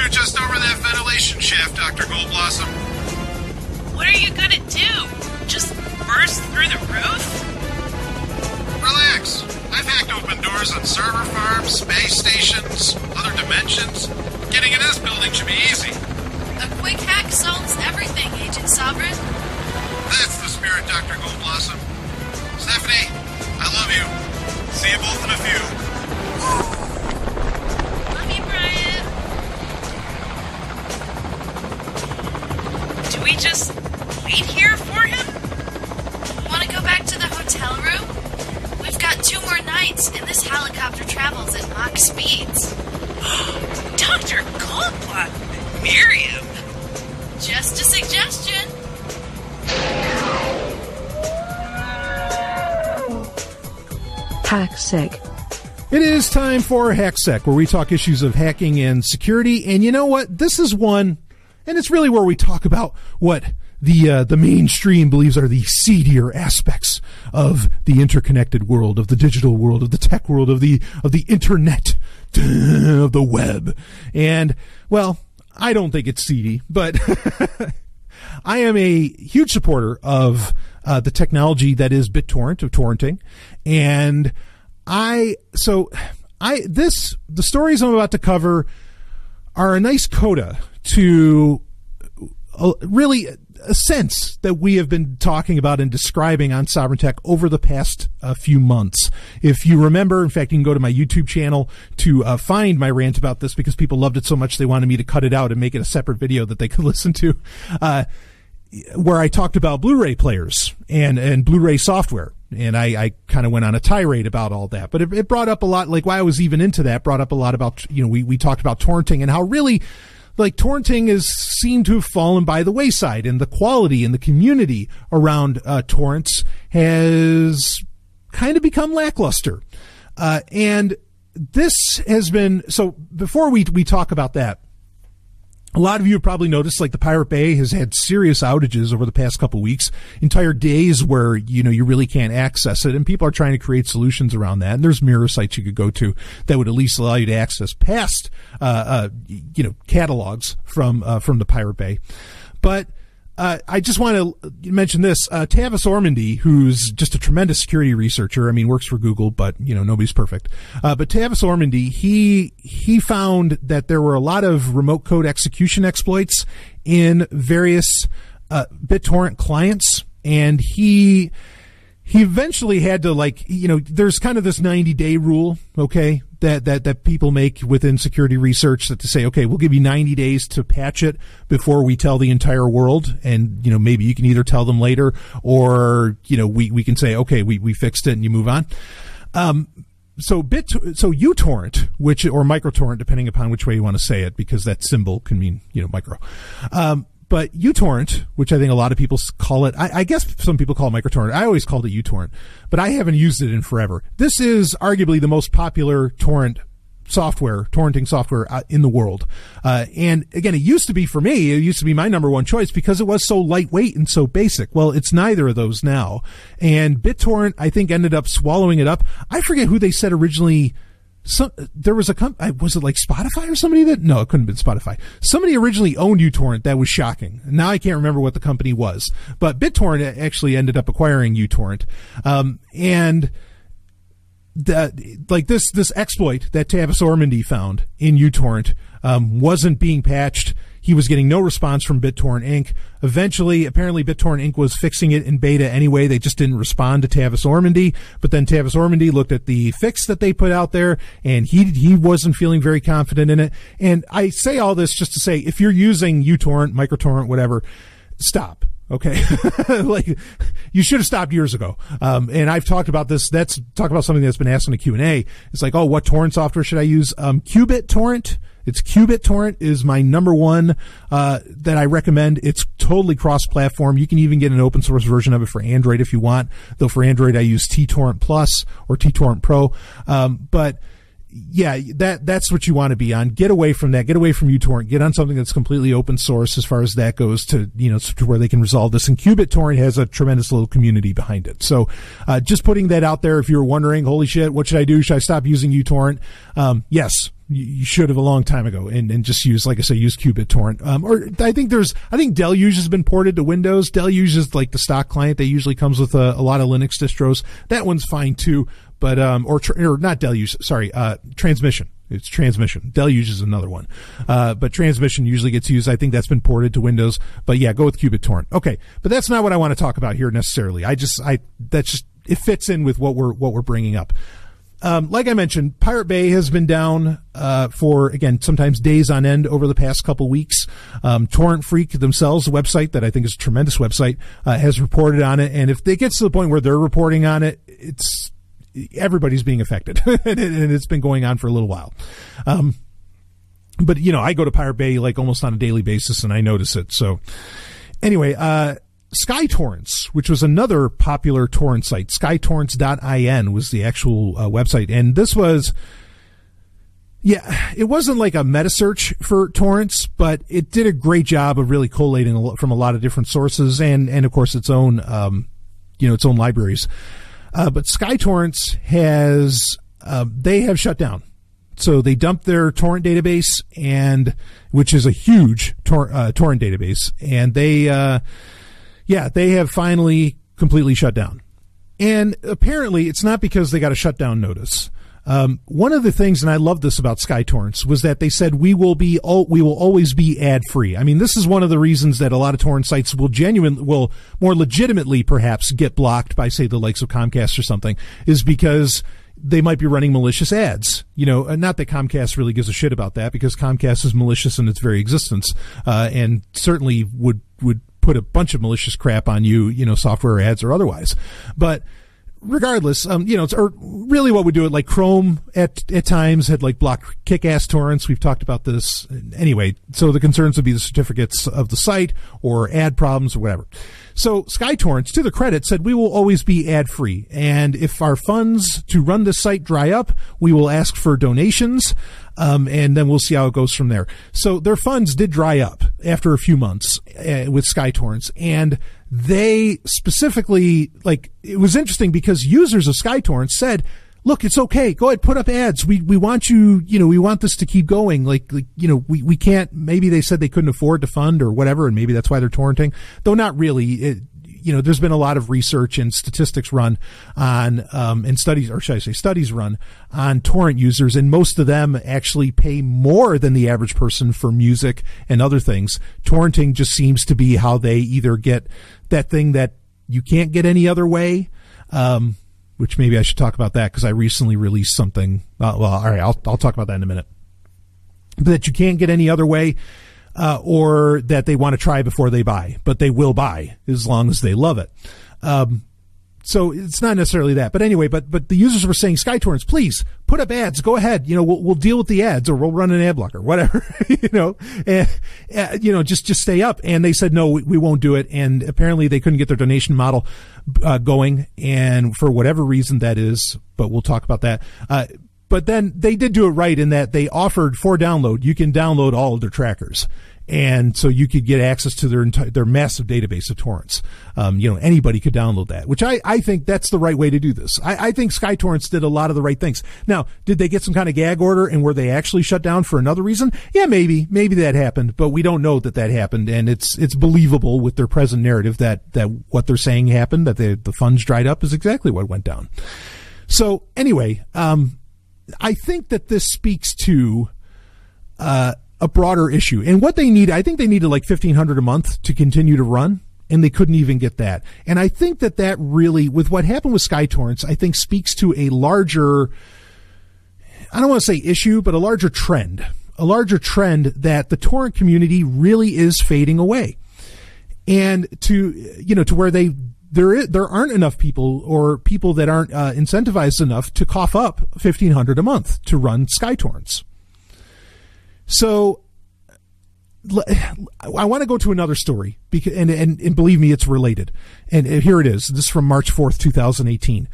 Just over that ventilation shaft, Dr. Goldblossom. What are you gonna do? Just burst through the roof? Relax. I've hacked open doors on server farms, space stations, other dimensions. Getting in this building should be easy. A quick hack solves everything, Agent Sovryn. That's the spirit, Dr. Goldblossom. Stephanie, I love you. See you both in a few. Love you, Brian. Do we just wait here for him? Want to go back to the hotel room? We've got 2 more nights, and this helicopter travels at Mach speeds. Dr. Goldblossom, Miriam. Just a suggestion. Hack sick. It is time for HackSec, where we talk issues of hacking and security. And you know what? This is one, and it's really where we talk about what the mainstream believes are the seedier aspects of the interconnected world, of the digital world, of the tech world, of the internet, of the web. And, well, I don't think it's seedy, but I am a huge supporter of the technology that is BitTorrent, of torrenting. And the stories I'm about to cover are a nice coda to really a sense that we have been talking about and describing on Sovryn Tech over the past few months. If you remember, in fact, you can go to my YouTube channel to find my rant about this, because people loved it so much they wanted me to cut it out and make it a separate video that they could listen to, where I talked about Blu-ray players and Blu-ray software. And I kind of went on a tirade about all that, but it brought up a lot, like why I was even into that, brought up a lot about, we talked about torrenting and how really, like, torrenting is seemed to have fallen by the wayside, and the quality and the community around torrents has kind of become lackluster. And this has been, so before we talk about that, a lot of you have probably noticed, like, the Pirate Bay has had serious outages over the past couple of weeks, entire days where, you really can't access it, and people are trying to create solutions around that. And there's mirror sites you could go to that would at least allow you to access past, catalogs from the Pirate Bay. But I just want to mention this. Tavis Ormandy, who's just a tremendous security researcher, works for Google, but, nobody's perfect. But Tavis Ormandy, he found that there were a lot of remote code execution exploits in various BitTorrent clients, and he eventually had to, there's kind of this 90-day rule, okay, that people make within security research, that to say, okay, we'll give you 90 days to patch it before we tell the entire world. And, maybe you can either tell them later, or, we can say, okay, we fixed it, and you move on. So uTorrent, or microtorrent, depending upon which way you want to say it, because that symbol can mean, micro. But uTorrent, which I think a lot of people call it, I guess some people call it microtorrent. I always called it uTorrent, but I haven't used it in forever. This is arguably the most popular torrenting software in the world. And again, it used to be my number one choice because it was so lightweight and so basic. Well, it's neither of those now. And BitTorrent, I think, ended up swallowing it up. I forget who they said originally. There was was it like Spotify or somebody no, it couldn't have been Spotify. Somebody originally owned uTorrent. That was shocking. Now I can't remember what the company was, but BitTorrent actually ended up acquiring uTorrent. And this exploit that Tavis Ormandy found in uTorrent, wasn't being patched. He was getting no response from BitTorrent Inc. Eventually, apparently BitTorrent Inc. was fixing it in beta anyway. They just didn't respond to Tavis Ormandy. But then Tavis Ormandy looked at the fix that they put out there, and he wasn't feeling very confident in it. And I say all this just to say, if you're using uTorrent, microtorrent, whatever, stop. Okay. You should have stopped years ago. And I've talked about this. Talk about something that's been asked in the Q&A. It's like, oh, what torrent software should I use? Qubit Torrent. It's Qubit Torrent is my number one, that I recommend. It's totally cross-platform. You can even get an open source version of it for Android if you want. Though for Android, I use tTorrent Plus or tTorrent Pro. But yeah, that's what you want to be on. Get away from that. Get away from uTorrent. Get on something that's completely open source as far as that goes, to where they can resolve this. And Qubit Torrent has a tremendous little community behind it. So, just putting that out there. If you were wondering, holy shit, what should I do? Should I stop using uTorrent? Yes. You should have a long time ago, and just use, like I say, use Qubit Torrent. Or I think Deluge has been ported to Windows. Deluge is like the stock client that usually comes with a lot of Linux distros. That one's fine too. But, or not Deluge, sorry, Transmission. It's Transmission. Deluge is another one. But Transmission usually gets used. I think that's been ported to Windows. But yeah, go with Qubit Torrent. Okay. But that's not what I want to talk about here necessarily. It fits in with what we're bringing up. Like I mentioned, Pirate Bay has been down for, again, sometimes days on end over the past couple weeks. Torrent Freak themselves, the website that I think is a tremendous website, has reported on it. And if it gets to the point where they're reporting on it, everybody's being affected. And it's been going on for a little while. But, I go to Pirate Bay like almost on a daily basis, and I notice it. So anyway, SkyTorrents, which was another popular torrent site. SkyTorrents.in was the actual website. And this was, it wasn't like a meta search for torrents, but it did a great job of really collating from a lot of different sources and of course its own, its own libraries. But SkyTorrents they have shut down. So they dumped their torrent database, which is a huge torrent database, and they have finally completely shut down. And apparently it's not because they got a shutdown notice. One of the things, and I love this about SkyTorrents, was that they said we will always be ad free. I mean, this is one of the reasons that a lot of torrent sites will more legitimately perhaps get blocked by, say, the likes of Comcast or something, is because they might be running malicious ads. Not that Comcast really gives a shit about that, because Comcast is malicious in its very existence, and certainly would put a bunch of malicious crap on you, software ads or otherwise. But regardless, or really what we do it, like Chrome at times had like blocked kick-ass torrents. We've talked about this anyway. So the concerns would be the certificates of the site or ad problems or whatever. So SkyTorrents, to the credit, said we will always be ad-free. And if our funds to run this site dry up, we will ask for donations. And then we'll see how it goes from there. So their funds did dry up after a few months with SkyTorrents, and they specifically, it was interesting because users of SkyTorrents said, look, it's okay. Go ahead, put up ads. We want we want this to keep going. We can't, maybe they said they couldn't afford to fund or whatever, and maybe that's why they're torrenting, though not really. There's been a lot of research and statistics run on, and studies, or should I say studies run on torrent users, and most of them actually pay more than the average person for music and other things. Torrenting just seems to be how they either get that thing that you can't get any other way, which maybe I should talk about that because I recently released something. All right, I'll talk about that in a minute. But that you can't get any other way. Or that they want to try before they buy, but they will buy as long as they love it. So it's not necessarily that, but anyway, but the users were saying, SkyTorrents, please put up ads. Go ahead. We'll deal with the ads, or we'll run an ad blocker, whatever, just stay up. And they said, no, we won't do it. And apparently they couldn't get their donation model, going. And for whatever reason that is, but we'll talk about that. But then they did do it right in that they offered for download. You can download all of their trackers. And so you could get access to their massive database of torrents. Anybody could download that, which I think that's the right way to do this. I think SkyTorrents did a lot of the right things. Now, did they get some kind of gag order and were they actually shut down for another reason? Yeah, maybe that happened, but we don't know that happened. And it's believable with their present narrative that what they're saying happened, that the funds dried up, is exactly what went down. So anyway, I think that this speaks to a broader issue, and what they need. I think they needed like $1,500 a month to continue to run, and they couldn't even get that. And I think that really, with what happened with SkyTorrents, I think speaks to a larger, I don't want to say issue, but a larger trend that the torrent community really is fading away, and to where there aren't enough people, or people that aren't incentivized enough to cough up $1,500 a month to run SkyTorrents. So I want to go to another story, because, and believe me, it's related. And here it is. This is from March 4th, 2018.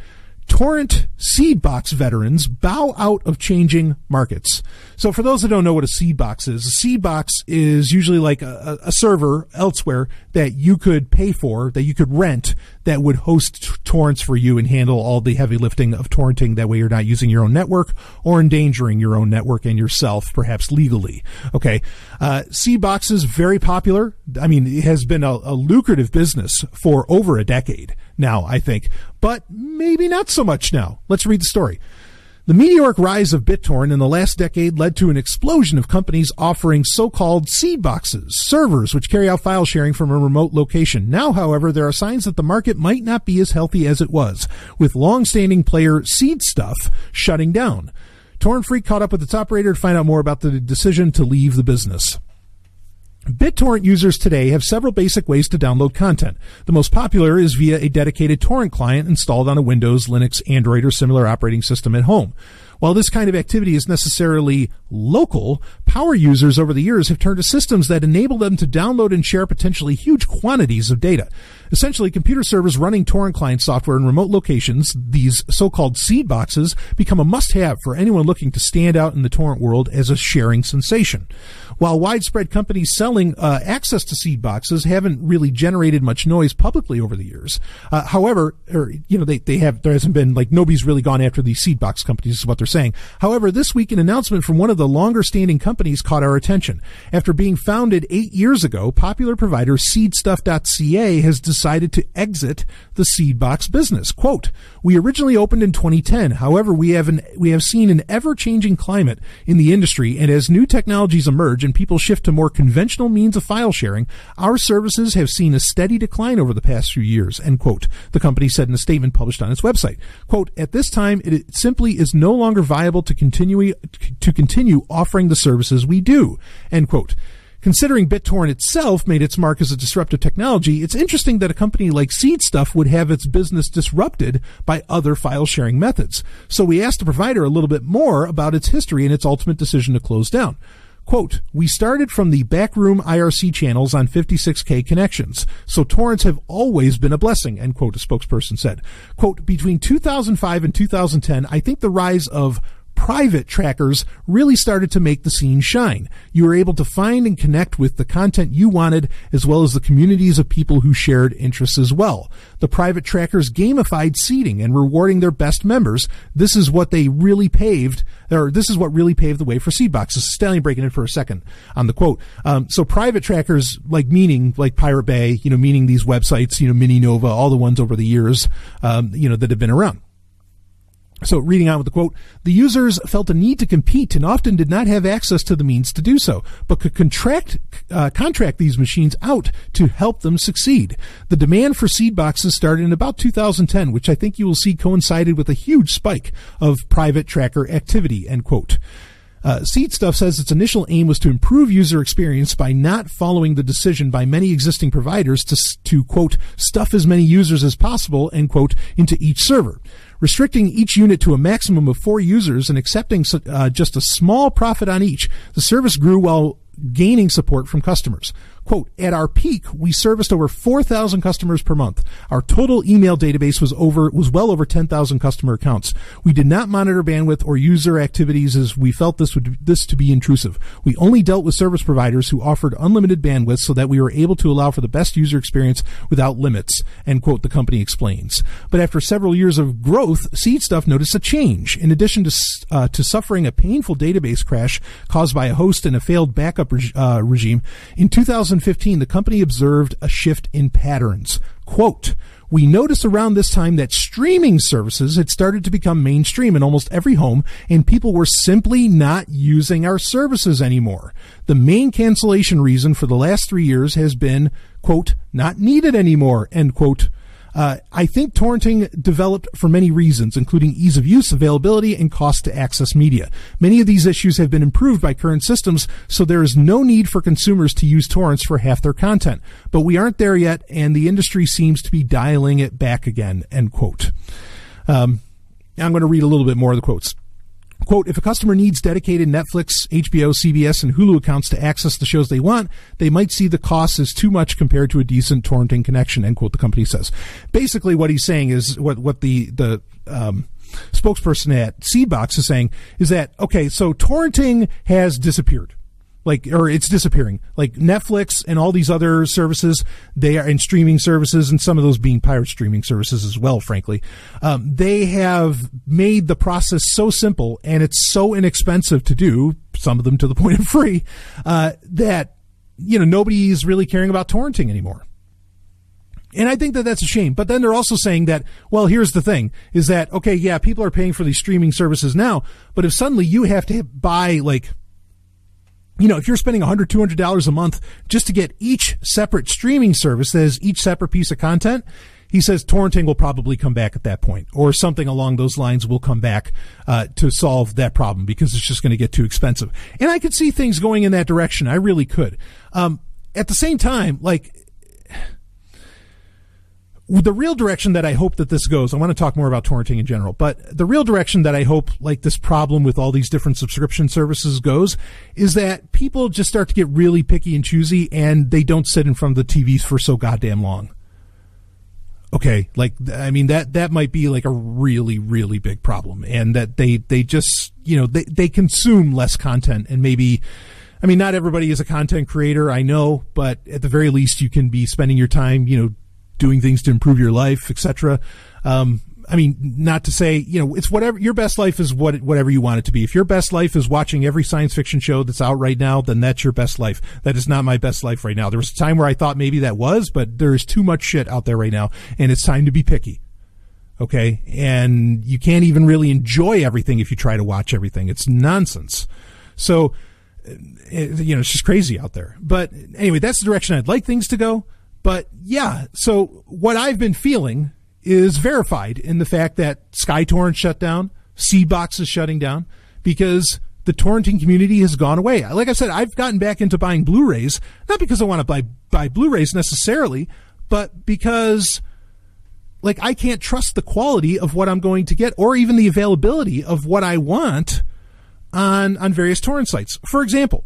Torrent seed box veterans bow out of changing markets. So for those that don't know what a seed box is, a seed box is usually like a server elsewhere that you could pay for, that you could rent, that would host torrents for you and handle all the heavy lifting of torrenting. That way you're not using your own network or endangering your own network and yourself, perhaps legally. Okay. Seed boxes, very popular. I mean, it has been a lucrative business for over a decade now, I think, but maybe not so much now. Let's read the story. The meteoric rise of BitTorrent in the last decade led to an explosion of companies offering so-called seed boxes, servers which carry out file sharing from a remote location. Now, however, there are signs that the market might not be as healthy as it was, with long-standing player Seed Stuff shutting down. Torrent Freak caught up with its operator to find out more about the decision to leave the business. BitTorrent users today have several basic ways to download content. The most popular is via a dedicated torrent client installed on a Windows, Linux, Android, or similar operating system at home. While this kind of activity is necessarily local, power users over the years have turned to systems that enable them to download and share potentially huge quantities of data. Essentially, computer servers running torrent client software in remote locations, these so-called seed boxes, become a must-have for anyone looking to stand out in the torrent world as a sharing sensation. While widespread companies selling access to seed boxes haven't really generated much noise publicly over the years, however, there hasn't been, like, nobody's really gone after these seed box companies is what they're saying. However, this week an announcement from one of the longer-standing companies caught our attention. After being founded 8 years ago, popular provider seedstuff.ca has decided to exit the seed box business. Quote, "We originally opened in 2010. However, we have seen an ever-changing climate in the industry, and as new technologies emerge and people shift to more conventional means of file sharing, our services have seen a steady decline over the past few years," end quote. The company said in a statement published on its website. Quote, "At this time, it simply is no longer viable to continue offering the services we do," end quote. Considering BitTorrent itself made its mark as a disruptive technology, it's interesting that a company like SeedStuff would have its business disrupted by other file sharing methods. So we asked the provider a little bit more about its history and its ultimate decision to close down. Quote, "We started from the backroom IRC channels on 56K connections, so torrents have always been a blessing," end quote, a spokesperson said. Quote, "Between 2005 and 2010, I think the rise of private trackers really started to make the scene shine. You were able to find and connect with the content you wanted, as well as the communities of people who shared interests as well. The private trackers gamified seeding and rewarding their best members. This is what really paved the way for seed boxes." Stallion breaking it for a second on the quote. So private trackers, meaning Pirate Bay, meaning these websites, Mini Nova, all the ones over the years, that have been around. So reading on with the quote, "The users felt a need to compete and often did not have access to the means to do so, but could contract these machines out to help them succeed. The demand for seed boxes started in about 2010, which I think you will see coincided with a huge spike of private tracker activity," end quote. SeedStuff says its initial aim was to improve user experience by not following the decision by many existing providers to quote, "stuff as many users as possible," end quote, into each server. Restricting each unit to a maximum of 4 users and accepting just a small profit on each, the service grew while gaining support from customers. Quote, "At our peak, we serviced over 4,000 customers per month. Our total email database was well over 10,000 customer accounts. We did not monitor bandwidth or user activities as we felt this to be intrusive. We only dealt with service providers who offered unlimited bandwidth so that we were able to allow for the best user experience without limits," end quote, the company explains. But after several years of growth, SeedStuff noticed a change. In addition to suffering a painful database crash caused by a host and a failed backup regime, in 2015, the company observed a shift in patterns. Quote, "We noticed around this time that streaming services had started to become mainstream in almost every home, and people were simply not using our services anymore. The main cancellation reason for the last 3 years has been, quote, not needed anymore," end quote. "I think torrenting developed for many reasons, including ease of use, availability, and cost to access media. Many of these issues have been improved by current systems, so there is no need for consumers to use torrents for half their content. But we aren't there yet, and the industry seems to be dialing it back again," end quote. I'm going to read a little bit more of the quotes. Quote, "If a customer needs dedicated Netflix, HBO, CBS, and Hulu accounts to access the shows they want, they might see the cost as too much compared to a decent torrenting connection," end quote, the company says. Basically what he's saying is, what the spokesperson at Seedbox is saying is that, okay, so torrenting has disappeared. It's disappearing. Like Netflix and all these other services, they are in streaming services, and some of those being pirate streaming services as well, frankly. They have made the process so simple and it's so inexpensive to do, some of them to the point of free, that, nobody's really caring about torrenting anymore. And I think that that's a shame. But then they're also saying that, well, here's the thing, is that, okay, yeah, people are paying for these streaming services now, but if suddenly you have to buy, if you're spending $100, $200 a month just to get each separate streaming service that is each separate piece of content, he says torrenting will probably come back at that point, or something along those lines will come back to solve that problem, because it's just going to get too expensive. And I could see things going in that direction. I really could. At the same time, the real direction that I hope that this goes, I want to talk more about torrenting in general, but the real direction that I hope like this problem with all these different subscription services goes is that people just start to get really picky and choosy, and they don't sit in front of the TVs for so goddamn long. Okay, like, I mean, that might be like a really, really big problem, and that they just, they consume less content, and maybe, I mean, not everybody is a content creator, I know, but at the very least you can be spending your time, doing things to improve your life, etc. I mean, not to say, it's whatever, your best life is whatever you want it to be. If your best life is watching every science fiction show that's out right now, then that's your best life. That is not my best life right now. There was a time where I thought maybe that was, but there is too much shit out there right now, and it's time to be picky. Okay? And you can't even really enjoy everything if you try to watch everything. It's nonsense. So, it's just crazy out there. But anyway, that's the direction I'd like things to go. But yeah, so what I've been feeling is verified in the fact that SkyTorrent shut down, Seedbox is shutting down, because the torrenting community has gone away. Like I said, I've gotten back into buying Blu-rays, not because I want to buy Blu-rays necessarily, but because like I can't trust the quality of what I'm going to get, or even the availability of what I want on various torrent sites. For example,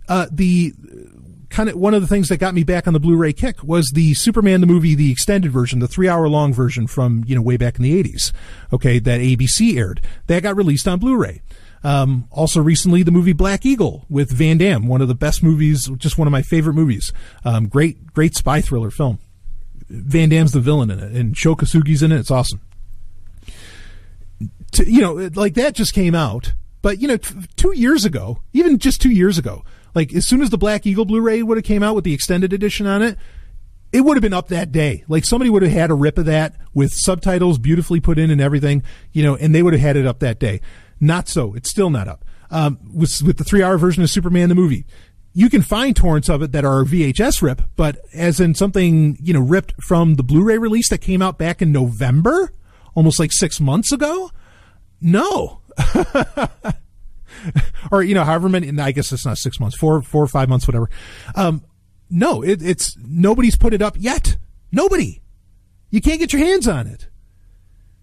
one of the things that got me back on the Blu-ray kick was the Superman the movie, the extended version, the 3-hour-long version from, way back in the 80s, okay, that ABC aired. That got released on Blu-ray. Also recently, the movie Black Eagle with Van Damme, one of the best movies, just one of my favorite movies. Great spy thriller film. Van Damme's the villain in it, and Sho Kosugi's in it. It's awesome. Like that just came out. But, 2 years ago, even just 2 years ago, like as soon as the Black Eagle Blu-ray would have came out with the extended edition on it, it would have been up that day. Like somebody would have had a rip of that with subtitles beautifully put in and everything, and they would have had it up that day. Not so. It's still not up. With the 3-hour version of Superman the movie, you can find torrents of it that are VHS rip, but as in something, ripped from the Blu-ray release that came out back in November, almost like 6 months ago? No. Or, however many, I guess it's not 6 months, 4 or 5 months, whatever. No, it's nobody's put it up yet. Nobody. You can't get your hands on it.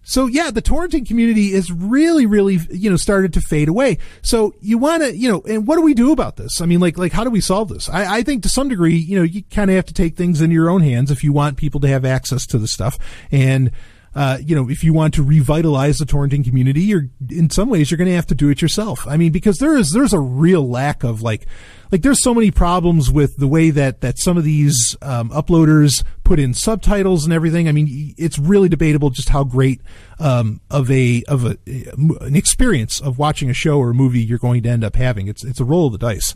So yeah, the torrenting community is really, really, started to fade away. So you want to, and what do we do about this? I mean, like how do we solve this? I think to some degree, you kind of have to take things into your own hands if you want people to have access to the stuff. And, if you want to revitalize the torrenting community, in some ways you're going to have to do it yourself. I mean, because there's a real lack of like there's so many problems with the way that some of these uploaders put in subtitles and everything. I mean, it's really debatable just how great of an experience of watching a show or a movie you're going to end up having. It's a roll of the dice.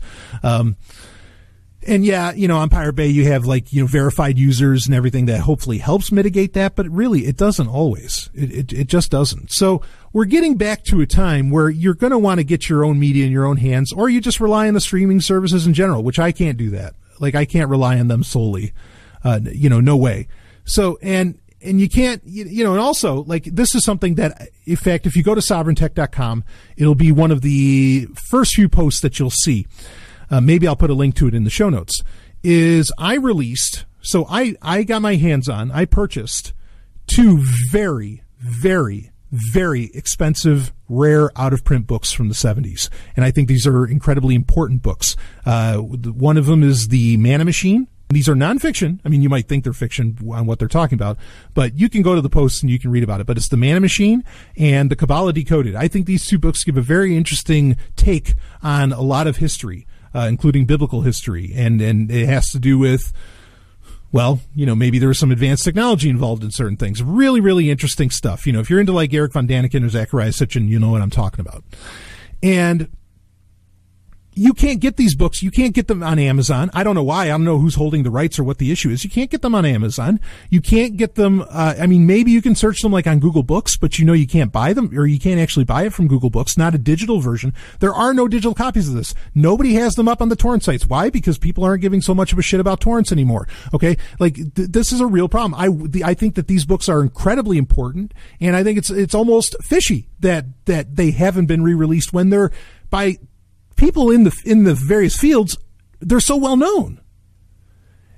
And yeah, on Pirate Bay you have verified users and everything that hopefully helps mitigate that, but really it doesn't always. It just doesn't. So we're getting back to a time where you're going to want to get your own media in your own hands, or you just rely on the streaming services in general, which I can't do that. Like I can't rely on them solely. No way. So, and you can't, and also this is something that, in fact, if you go to sovryntech.com, it'll be one of the first few posts that you'll see. Maybe I'll put a link to it in the show notes, I got my hands on, I purchased 2 very, very, very expensive, rare out-of-print books from the 70s. And I think these are incredibly important books. One of them is The Mana Machine. These are nonfiction. I mean, you might think they're fiction on what they're talking about, but you can go to the posts and you can read about it. But it's The Mana Machine and The Kabbalah Decoded. I think these 2 books give a very interesting take on a lot of history. Including biblical history, and it has to do with, maybe there was some advanced technology involved in certain things. Really, really interesting stuff. If you're into like Eric von Daniken or Zechariah Sitchin, you know what I'm talking about. And you can't get these books. You can't get them on Amazon. I don't know why. I don't know who's holding the rights or what the issue is. You can't get them on Amazon. You can't get them. Maybe you can search them like on Google Books, but you can't buy them, or you can't actually buy it from Google Books, not a digital version. There are no digital copies of this. Nobody has them up on the torrent sites. Why? Because people aren't giving so much of a shit about torrents anymore. Okay. This is a real problem. I think that these books are incredibly important, and I think it's almost fishy that they haven't been re-released when they're by people in the various fields, they're so well known.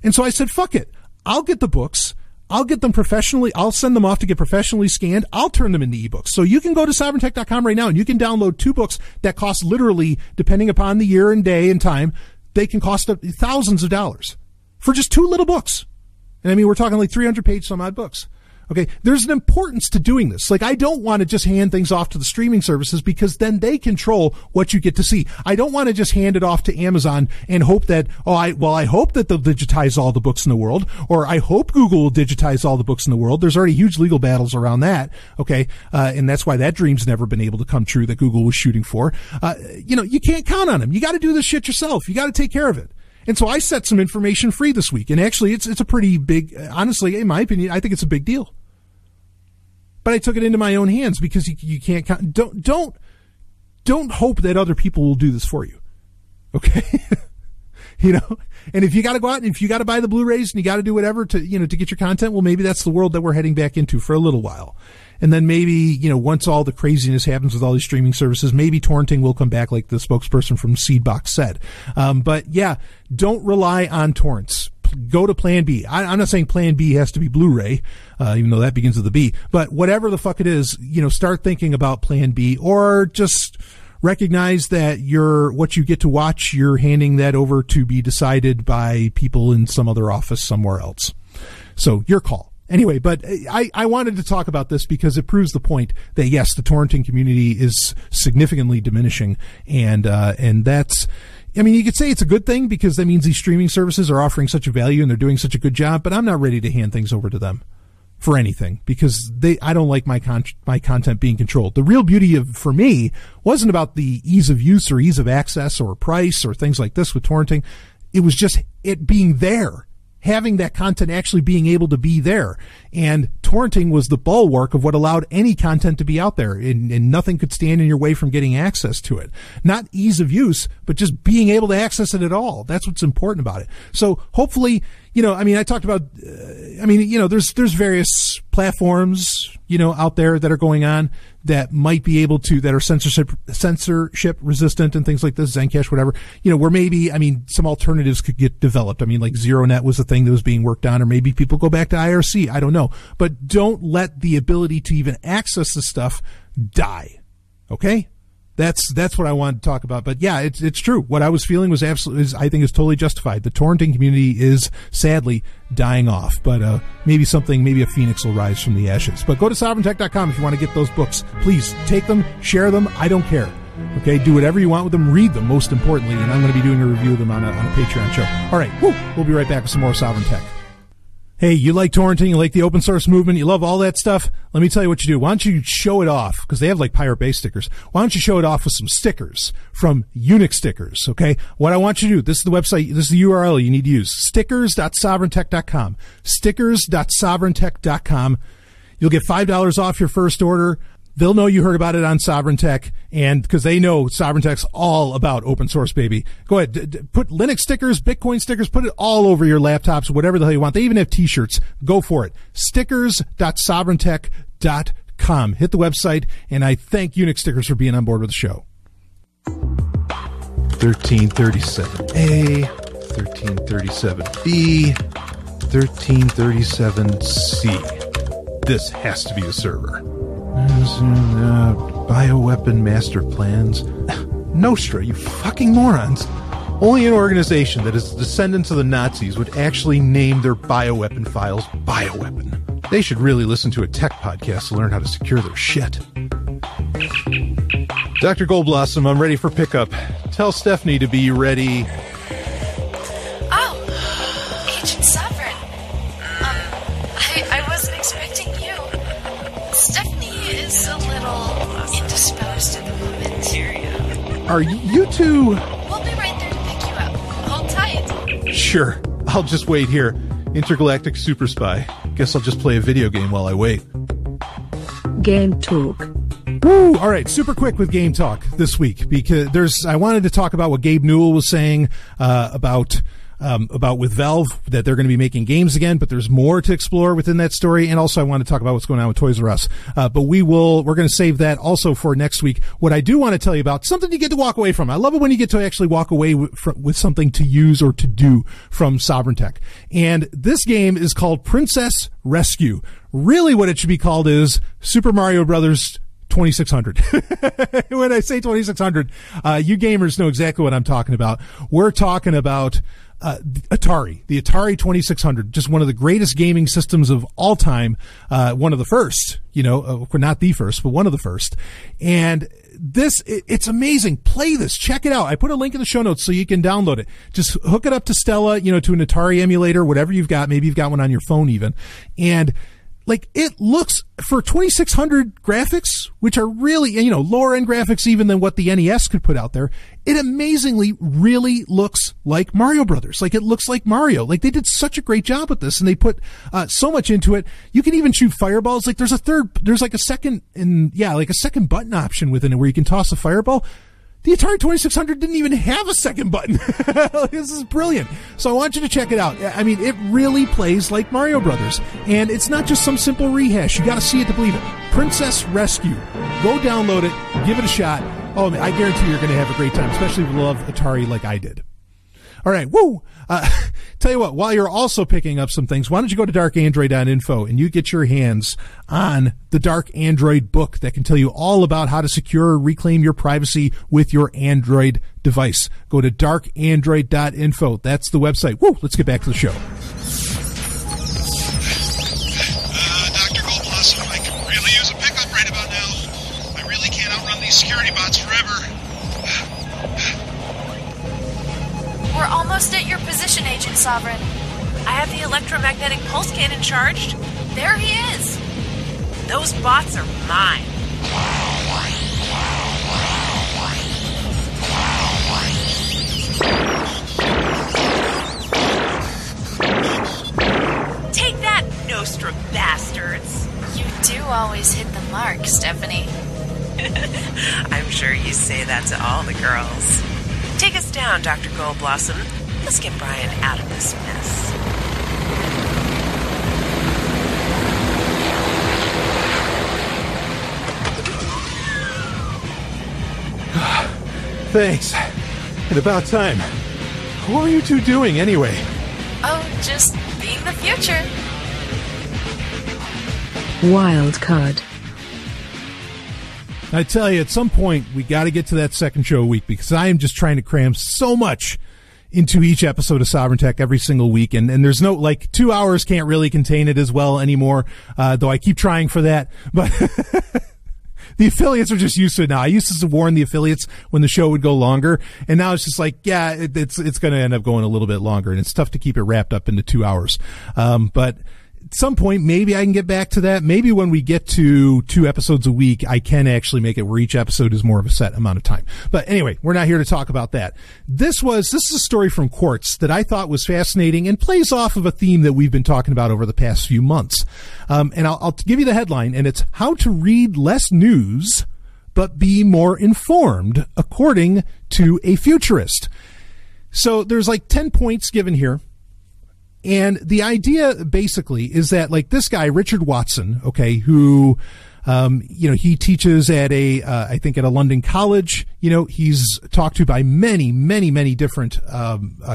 And so I said, fuck it. I'll get the books. I'll get them professionally. I'll send them off to get professionally scanned. I'll turn them into ebooks. So you can go to sovereigntech.com right now and you can download 2 books that cost literally, depending upon the year and day and time, they can cost thousands of dollars for just 2 little books. And I mean, we're talking like 300-page some odd books. Okay, there's an importance to doing this. Like, I don't want to just hand things off to the streaming services because then they control what you get to see. I don't want to just hand it off to Amazon and hope that, I hope that they'll digitize all the books in the world, or I hope Google will digitize all the books in the world. There's already huge legal battles around that. Okay, and that's why that dream's never been able to come true that Google was shooting for. You can't count on them. You got to do this shit yourself. You got to take care of it. And so I set some information free this week. And actually, it's a pretty big, honestly, in my opinion, I think it's a big deal. But I took it into my own hands because you can't count. Don't hope that other people will do this for you. Okay? And if you got to go out and if you got to buy the Blu-rays and you got to do whatever to get your content, well, maybe that's the world that we're heading back into for a little while. And then maybe, once all the craziness happens with all these streaming services, maybe torrenting will come back like the spokesperson from Seedbox said. But yeah, don't rely on torrents. Go to Plan B. I'm not saying Plan B has to be Blu-ray, even though that begins with a B. But whatever the fuck it is, start thinking about Plan B, or just recognize that what you get to watch, you're handing that over to be decided by people in some other office somewhere else. So your call. Anyway, but I wanted to talk about this because it proves the point that yes, the torrenting community is significantly diminishing, and that's, I mean, you could say it's a good thing because that means these streaming services are offering such a value and they're doing such a good job, but I'm not ready to hand things over to them for anything because I don't like my content being controlled. The real beauty for me wasn't about the ease of use or ease of access or price or things like this with torrenting. It was just it being there. Having that content actually being able to be there. And torrenting was the bulwark of what allowed any content to be out there, and nothing could stand in your way from getting access to it. Not ease of use, but just being able to access it at all. That's what's important about it. So hopefully, I talked about, there's various platforms, out there that are going on that might be able to, that are censorship resistant and things like this, Zencash, whatever, where maybe, some alternatives could get developed. Like ZeroNet was a thing that was being worked on, or maybe people go back to IRC. I don't know. But don't let the ability to even access the stuff die. Okay? That's what I wanted to talk about. But yeah, it's true. What I was feeling was I think is totally justified. The torrenting community is sadly dying off, but maybe a phoenix will rise from the ashes. But go to sovereigntech.com if you want to get those books. Please take them, share them. I don't care. Okay, do whatever you want with them. Read them, most importantly, and I'm going to be doing a review of them on a Patreon show. All right, we'll be right back with some more Sovereign Tech. Hey, you like torrenting, you like the open source movement, you love all that stuff? Let me tell you what you do. Why don't you show it off? Because they have like Pirate Bay stickers. Why don't you show it off with some stickers from Unix Stickers, okay? What I want you to do, this is the website, this is the URL you need to use, stickers.sovereigntech.com. Stickers.sovereigntech.com. You'll get $5 off your first order. They'll know you heard about it on Sovereign Tech, and because they know Sovereign Tech's all about open source, baby. Go ahead, put Linux stickers, Bitcoin stickers, put it all over your laptops, whatever the hell you want. They even have t-shirts. Go for it. Stickers.sovereigntech.com. Hit the website, and I thank Unix Stickers for being on board with the show. 1337A, 1337B, 1337C. This has to be a server. Bioweapon master plans. Nostra, you fucking morons. Only an organization that is the descendants of the Nazis would actually name their bioweapon files bioweapon. They should really listen to a tech podcast to learn how to secure their shit. Dr. Goldblossom, I'm ready for pickup. Tell Stephanie to be ready. Oh, Agent Sovryn. I wasn't expecting you. Stephanie is a little indisposed at the moment. Are you two... We'll be right there to pick you up. Hold tight. Sure. I'll just wait here. Intergalactic Super Spy. Guess I'll just play a video game while I wait. Game Talk. Woo! All right, super quick with Game Talk this week because I wanted to talk about what Gabe Newell was saying about about with Valve that they're going to be making games again, but there's more to explore within that story. And also I want to talk about what's going on with Toys R Us. But we're going to save that also for next week. What I do want to tell you about, something you get to walk away from. I love it when you get to actually walk away with something to use or to do from Sovryn Tech. And this game is called Princess Rescue. Really what it should be called is Super Mario Brothers 2600. When I say 2600, you gamers know exactly what I'm talking about. We're talking about Atari, the Atari 2600, just one of the greatest gaming systems of all time. One of the first, not the first, but one of the first. And it's amazing. Play this. Check it out. I put a link in the show notes so you can download it. Just hook it up to Stella, to an Atari emulator, whatever you've got. Maybe you've got one on your phone even. And it looks, for 2600 graphics, which are really, lower end graphics even than what the NES could put out there, it amazingly really looks like Mario Brothers. It looks like Mario. They did such a great job with this, and they put so much into it. You can even shoot fireballs. There's a second button option within it where you can toss a fireball. The Atari 2600 didn't even have a second button. This is brilliant. So I want you to check it out. I mean, it really plays like Mario Brothers. And it's not just some simple rehash. You got to see it to believe it. Princess Rescue. Go download it. Give it a shot. Oh, I guarantee you're going to have a great time, especially if you love Atari like I did. All right. Woo. Tell you what, while you're also picking up some things, why don't you go to darkandroid.info and you get your hands on the Dark Android book that can tell you all about how to secure or reclaim your privacy with your Android device. Go to darkandroid.info. That's the website. Woo. Let's get back to the show. Dr. Goldblossom, I can really use a pickup right about now. I really can't outrun these security bots forever. We're almost at your position, Agent Sovryn. I have the electromagnetic pulse cannon charged. There he is. Those bots are mine. Take that, Nostra bastards. You do always hit the mark, Stephanie. I'm sure you say that to all the girls. Take us down, Dr. Goldblossom. Let's get Brian out of this mess. Thanks. And about time. What are you two doing anyway? Oh, just being the future. Wild card. I tell you, at some point, we got to get to that second show a week because I am just trying to cram so much into each episode of Sovryn Tech every single week. And there's no, 2 hours can't really contain it as well anymore, though I keep trying for that. But the affiliates are just used to it now. I used to warn the affiliates when the show would go longer. And now it's just it's going to end up going a little bit longer. And it's tough to keep it wrapped up into 2 hours. But at some point, maybe I can get back to that. Maybe when we get to 2 episodes a week, I can actually make it where each episode is more of a set amount of time. But anyway, we're not here to talk about that. This is a story from Quartz that I thought was fascinating and plays off of a theme that we've been talking about over the past few months. And I'll give you the headline, and it's How to Read Less News But Be More Informed, according to a futurist. So there's 10 points given here. And the idea basically is that this guy, Richard Watson, okay, who, he teaches at I think at a London college, he's talked to by many, many, many different,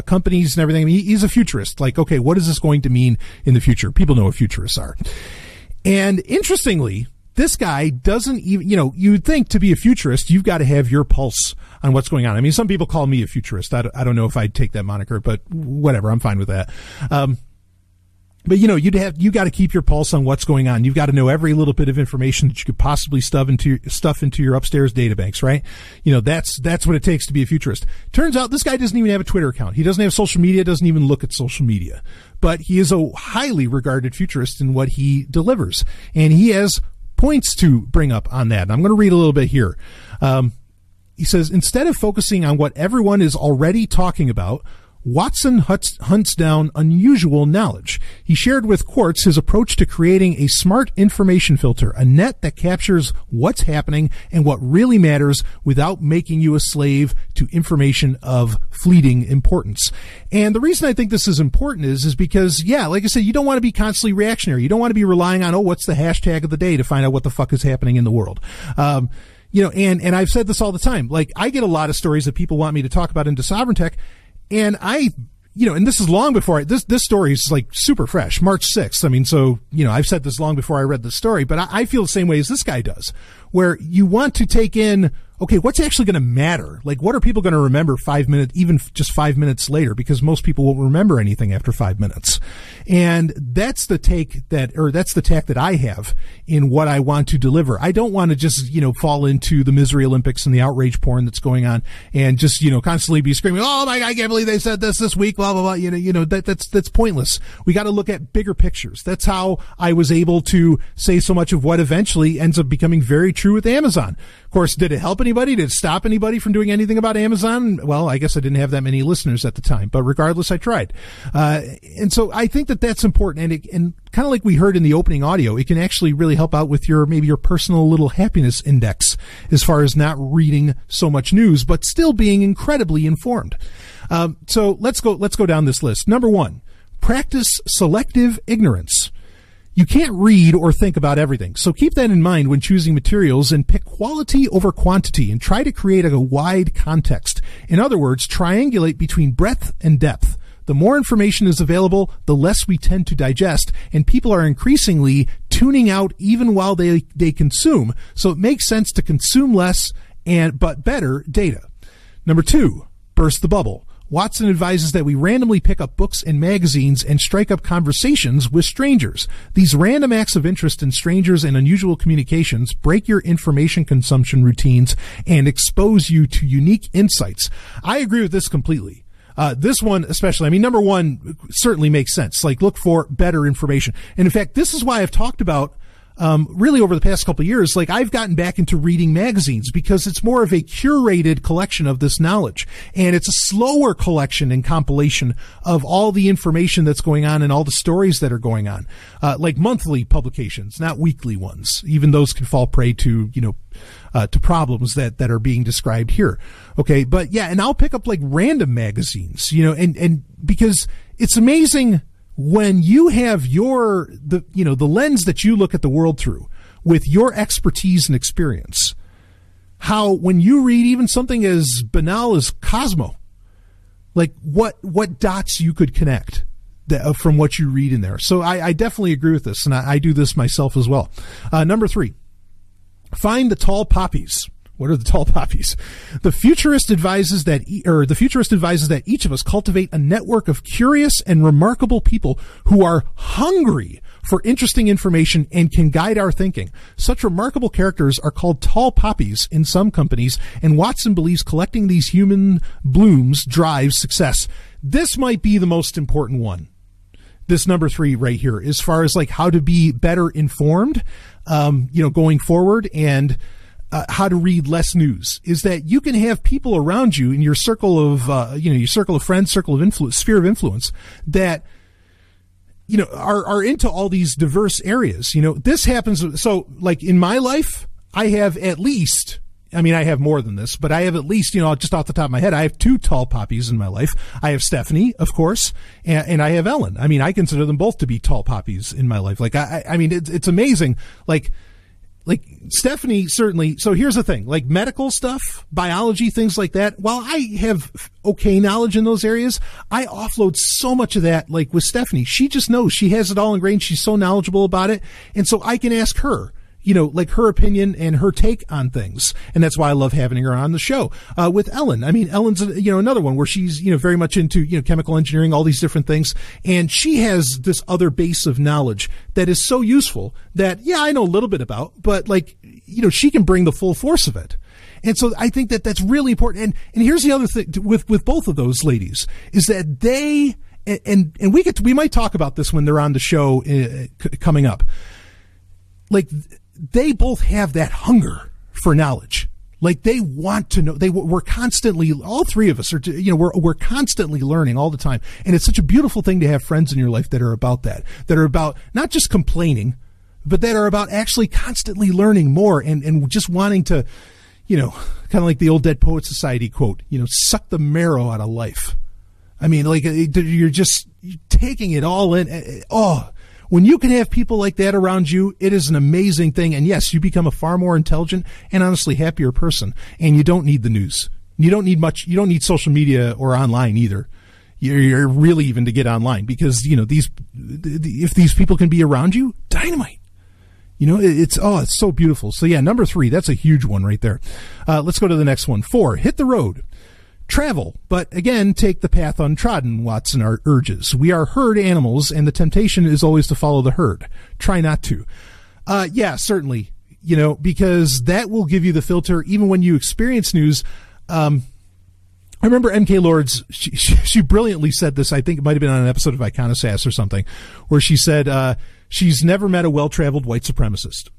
companies and everything. I mean, he's a futurist. Okay, what is this going to mean in the future? People know what futurists are. And interestingly, this guy doesn't even, you'd think to be a futurist, you've got to have your pulse on what's going on. I mean, some people call me a futurist. I don't know if I'd take that moniker, but whatever. I'm fine with that. But you got to keep your pulse on what's going on. You've got to know every little bit of information that you could possibly stuff into your upstairs databanks, right? That's what it takes to be a futurist. Turns out this guy doesn't even have a Twitter account. He doesn't have social media, doesn't even look at social media, but he is a highly regarded futurist in what he delivers. And he has points to bring up on that. And I'm going to read a little bit here. He says, instead of focusing on what everyone is already talking about, Watson hunts down unusual knowledge. He shared with Quartz his approach to creating a smart information filter, a net that captures what's happening and what really matters without making you a slave to information of fleeting importance. And the reason I think this is important is because, yeah, like I said, you don't want to be constantly reactionary. You don't want to be relying on, what's the hashtag of the day to find out what the fuck is happening in the world. And I've said this all the time. Like, I get a lot of stories that people want me to talk about into Sovryn Tech, and and this is long before this story is like super fresh, March 6th. I mean, so, I've said this long before I read the story, but I feel the same way as this guy does, where you want to take in, okay, what's actually going to matter? Like, what are people going to remember 5 minutes, even just 5 minutes later? Because most people won't remember anything after 5 minutes. And that's the tack that I have in what I want to deliver. I don't want to just, fall into the misery Olympics and the outrage porn that's going on and just, constantly be screaming, oh my God, I can't believe they said this week, blah, blah, blah. That's pointless. We got to look at bigger pictures. That's how I was able to say so much of what eventually ends up becoming very true with Amazon. Of course, did it help anybody? Did it stop anybody from doing anything about Amazon? Well, I guess I didn't have that many listeners at the time, but regardless, I tried. And so I think that that's important. And kind of like we heard in the opening audio, it can actually really help out with maybe your personal little happiness index as far as not reading so much news, but still being incredibly informed. So let's go down this list. Number 1, practice selective ignorance. You can't read or think about everything, so keep that in mind when choosing materials and pick quality over quantity and try to create a wide context. In other words, triangulate between breadth and depth. The more information is available, the less we tend to digest, and people are increasingly tuning out even while they consume, so it makes sense to consume less but better data. Number 2, burst the bubble. Watson advises that we randomly pick up books and magazines and strike up conversations with strangers. These random acts of interest in strangers and unusual communications break your information consumption routines and expose you to unique insights. I agree with this completely. This one especially, I mean, number 1 certainly makes sense. Like, look for better information. And in fact, this is why I've talked about really over the past couple of years, like, I've gotten back into reading magazines because it's more of a curated collection of this knowledge. And it's a slower collection and compilation of all the information that's going on and all the stories that are going on. Like monthly publications, not weekly ones. Even those can fall prey to, to problems that are being described here. Okay. But yeah, and I'll pick up like random magazines, and because it's amazing when you have the lens that you look at the world through with your expertise and experience, how when you read even something as banal as Cosmo, like what dots you could connect from what you read in there. So I definitely agree with this, and I do this myself as well. Number 3, find the tall poppies. What are the tall poppies? The futurist advises that each of us cultivate a network of curious and remarkable people who are hungry for interesting information and can guide our thinking. Such remarkable characters are called tall poppies in some companies, and Watson believes collecting these human blooms drives success. This might be the most important one. This number 3 right here, as far as like how to be better informed, going forward, and how to read less news, is that you can have people around you in your circle of, your circle of friends, circle of influence, sphere of influence that, are into all these diverse areas. This happens. So like in my life, I have at least, I have more than this, but I have at least, just off the top of my head, I have 2 tall poppies in my life. I have Stephanie, of course, and I have Ellen. I consider them both to be tall poppies in my life. Like, it's amazing. Like Stephanie, certainly. So here's the thing, like medical stuff, biology, things like that. While I have okay knowledge in those areas, I offload so much of that, like with Stephanie. She just knows, she has it all ingrained. She's so knowledgeable about it. And so I can ask her, like her opinion and her take on things. And that's why I love having her on the show. With Ellen, Ellen's, another one where she's, very much into, chemical engineering, all these different things. And she has this other base of knowledge that is so useful that, yeah, I know a little bit about, but like, she can bring the full force of it. And so I think that that's really important. And here's the other thing with both of those ladies is that they, and we might talk about this when they're on the show coming up. Like, they both have that hunger for knowledge. Like they want to know. We're constantly, all three of us are, we're constantly learning all the time. And it's such a beautiful thing to have friends in your life that are about that are about not just complaining, but that are about actually constantly learning more and just wanting to, kind of like the old Dead Poets Society quote, suck the marrow out of life. I mean, like you're just taking it all in. When you can have people like that around you, it is an amazing thing. And yes, you become a far more intelligent and honestly happier person. And you don't need the news. You don't need much. You don't need social media or online either. You're really even to get online because, if these people can be around you, dynamite. It's so beautiful. So yeah, number 3, that's a huge one right there. Let's go to the next one. 4, hit the road. Travel, but again, take the path untrodden, Watson urges. We are herd animals, and the temptation is always to follow the herd. Try not to. Yeah, certainly, because that will give you the filter even when you experience news. I remember MK Lords, she brilliantly said this, I think it might have been on an episode of Iconosass or something, where she said, she's never met a well-traveled white supremacist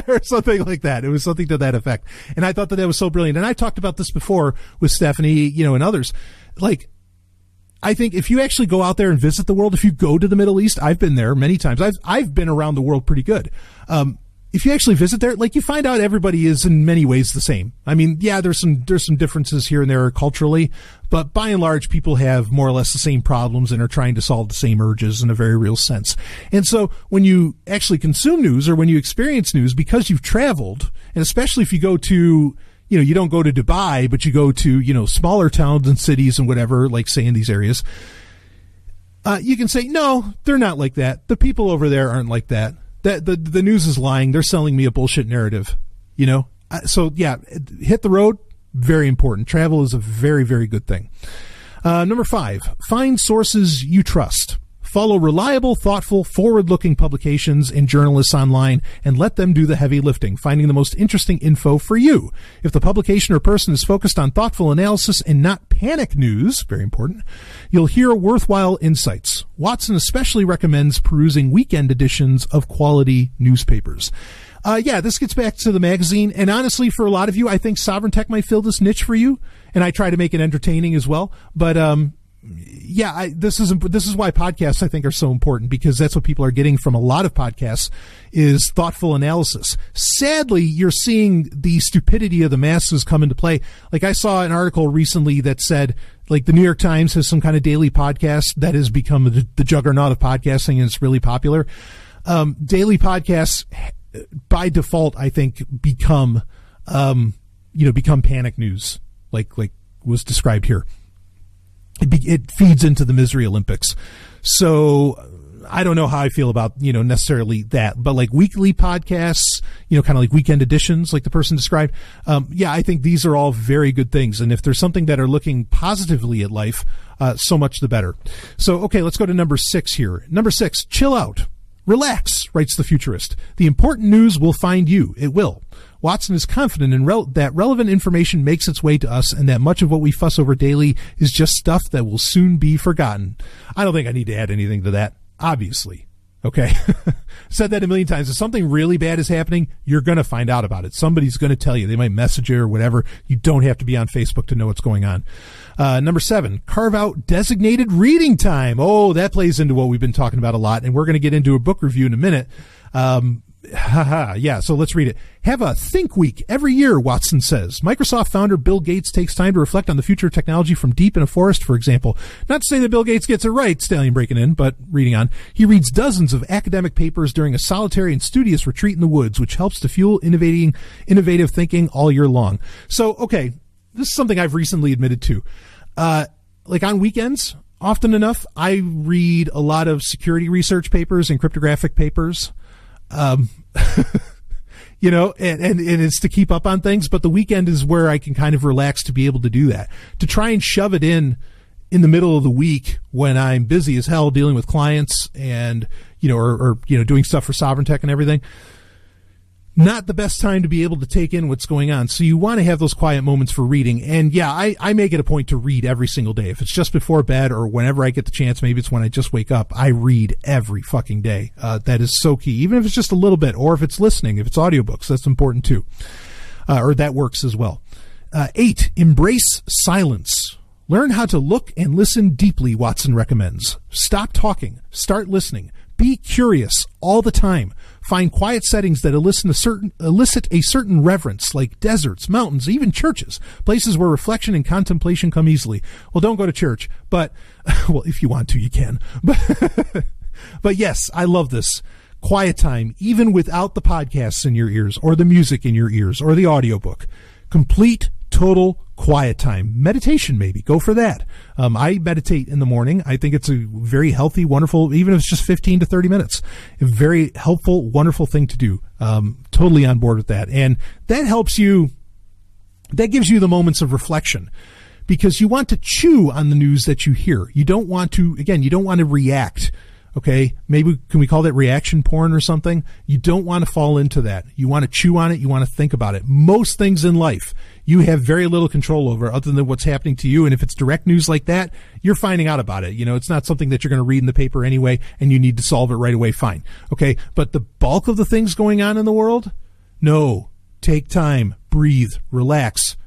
or something like that. It was something to that effect. And I thought that was so brilliant. And I talked about this before with Stephanie, and others. Like, I think if you actually go out there and visit the world, if you go to the Middle East, I've been there many times. I've been around the world pretty good. If you actually visit there, like you find out everybody is in many ways the same. I mean, yeah, there's some differences here and there culturally, but by and large, people have more or less the same problems and are trying to solve the same urges in a very real sense. And so when you actually consume news or when you experience news, because you've traveled, and especially if you go to, you don't go to Dubai, but you go to, smaller towns and cities and whatever, like say in these areas, you can say, no, they're not like that. The people over there aren't like that. The news is lying. They're selling me a bullshit narrative, So yeah, hit the road. Very important. Travel is a very, very good thing. Number 5, find sources you trust. Follow reliable, thoughtful, forward-looking publications and journalists online and let them do the heavy lifting, finding the most interesting info for you. If the publication or person is focused on thoughtful analysis and not panic news, very important, you'll hear worthwhile insights. Watson especially recommends perusing weekend editions of quality newspapers. Yeah, this gets back to the magazine. And honestly, for a lot of you, I think Sovryn Tech might fill this niche for you. And I try to make it entertaining as well. But, yeah, this is why podcasts I think are so important, because that's what people are getting from a lot of podcasts is thoughtful analysis. Sadly, you're seeing the stupidity of the masses come into play. Like I saw an article recently that said, like the New York Times has some kind of daily podcast that has become the juggernaut of podcasting and it's really popular. Daily podcasts by default, I think, become panic news, like was described here. It feeds into the misery Olympics. So I don't know how I feel about, necessarily that, but like weekly podcasts, kind of like weekend editions, like the person described. Yeah, I think these are all very good things. And if there's something that are looking positively at life, so much the better. So, okay, let's go to number 6 here. Number 6, chill out. Relax, writes the futurist. The important news will find you. It will. Watson is confident in that relevant information makes its way to us and that much of what we fuss over daily is just stuff that will soon be forgotten. I don't think I need to add anything to that, obviously. Okay? Said that a million times. If something really bad is happening, you're going to find out about it. Somebody's going to tell you. They might message you or whatever. You don't have to be on Facebook to know what's going on. Number 7, carve out designated reading time. Oh, that plays into what we've been talking about a lot, and we're going to get into a book review in a minute. Yeah, so let's read it. Have a think week every year, Watson says. Microsoft founder Bill Gates takes time to reflect on the future of technology from deep in a forest, for example. Not to say that Bill Gates gets it right, Stallion breaking in, but reading on. He reads dozens of academic papers during a solitary and studious retreat in the woods, which helps to fuel innovative thinking all year long. So, okay, this is something I've recently admitted to. Like on weekends, often enough, I read a lot of security research papers and cryptographic papers. And it's to keep up on things, but the weekend is where I can kind of relax to be able to do that. To try and shove it in the middle of the week when I'm busy as hell dealing with clients and, or doing stuff for Sovryn Tech and everything. Not the best time to be able to take in what's going on. So you want to have those quiet moments for reading. And yeah, I make it a point to read every single day. If it's just before bed or whenever I get the chance, maybe it's when I just wake up, I read every fucking day. That is so key. Even if it's just a little bit, or if it's listening, if it's audiobooks, that's important too. or that works as well. 8, embrace silence. Learn how to look and listen deeply, Watson recommends. Stop talking. Start listening. Be curious all the time. Find quiet settings that elicit a certain reverence, like deserts, mountains, even churches, places where reflection and contemplation come easily. Well, don't go to church, but, well, if you want to, you can. But yes, I love this. Quiet time, even without the podcasts in your ears, or the music in your ears, or the audiobook. Complete, total quiet time. Meditation, maybe. Go for that. I meditate in the morning. I think it's a very healthy, wonderful, even if it's just 15 to 30 minutes. A very helpful, wonderful thing to do. Totally on board with that. And that helps you, that gives you the moments of reflection, because you want to chew on the news that you hear. You don't want to, again, you don't want to react. Okay, maybe can we call that reaction porn or something? You don't want to fall into that. You want to chew on it. You want to think about it. Most things in life you have very little control over other than what's happening to you. And if it's direct news like that, you're finding out about it. You know, it's not something that you're going to read in the paper anyway, and you need to solve it right away. Fine. Okay, but the bulk of the things going on in the world, no. Take time, breathe, relax.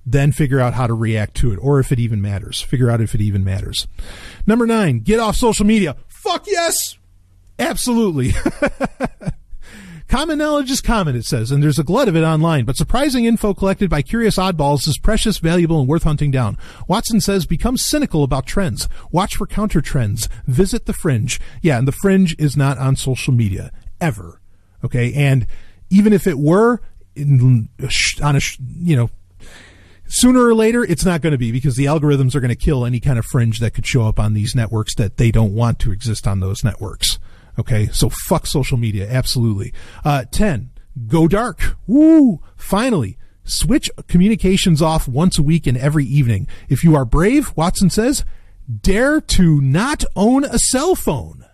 Then figure out how to react to it, or if it even matters. Figure out if it even matters. Number 9, get off social media. Fuck yes! Absolutely. Common knowledge is common, it says, and there's a glut of it online, but surprising info collected by curious oddballs is precious, valuable, and worth hunting down. Watson says, become cynical about trends. Watch for counter trends. Visit the fringe. Yeah, and the fringe is not on social media. Ever. Okay, and even if it were, sooner or later, it's not going to be, because the algorithms are going to kill any kind of fringe that could show up on these networks that they don't want to exist on those networks. Okay, so fuck social media, absolutely. 10, go dark. Woo! Finally, switch communications off once a week and every evening. If you are brave, Watson says, dare to not own a cell phone.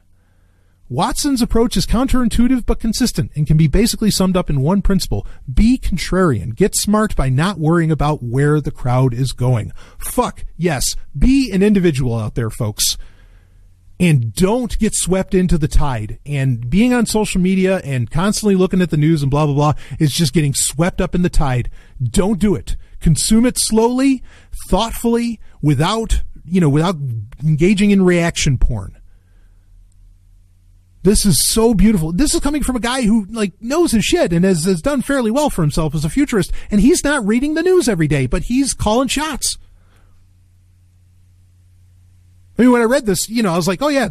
Watson's approach is counterintuitive but consistent and can be basically summed up in one principle. Be contrarian. Get smart by not worrying about where the crowd is going. Fuck, yes. Be an individual out there, folks. And don't get swept into the tide. And being on social media and constantly looking at the news and blah, blah, blah is just getting swept up in the tide. Don't do it. Consume it slowly, thoughtfully, without engaging in reaction porn. This is so beautiful. This is coming from a guy who knows his shit and has done fairly well for himself as a futurist. And he's not reading the news every day, but he's calling shots. I mean, when I read this, I was like, oh yeah,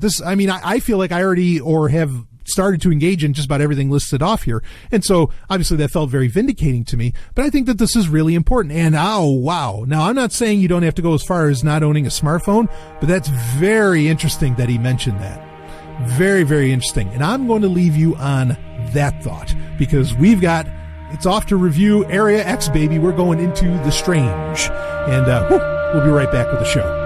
I feel like I already or have started to engage in just about everything listed off here. And so obviously that felt very vindicating to me, but I think that this is really important. And oh, wow. Now, I'm not saying you don't have to go as far as not owning a smartphone, but that's very interesting that he mentioned that. Very, very interesting. And I'm going to leave you on that thought, because it's off to review Area X, baby. We're going into the strange. And we'll be right back with the show.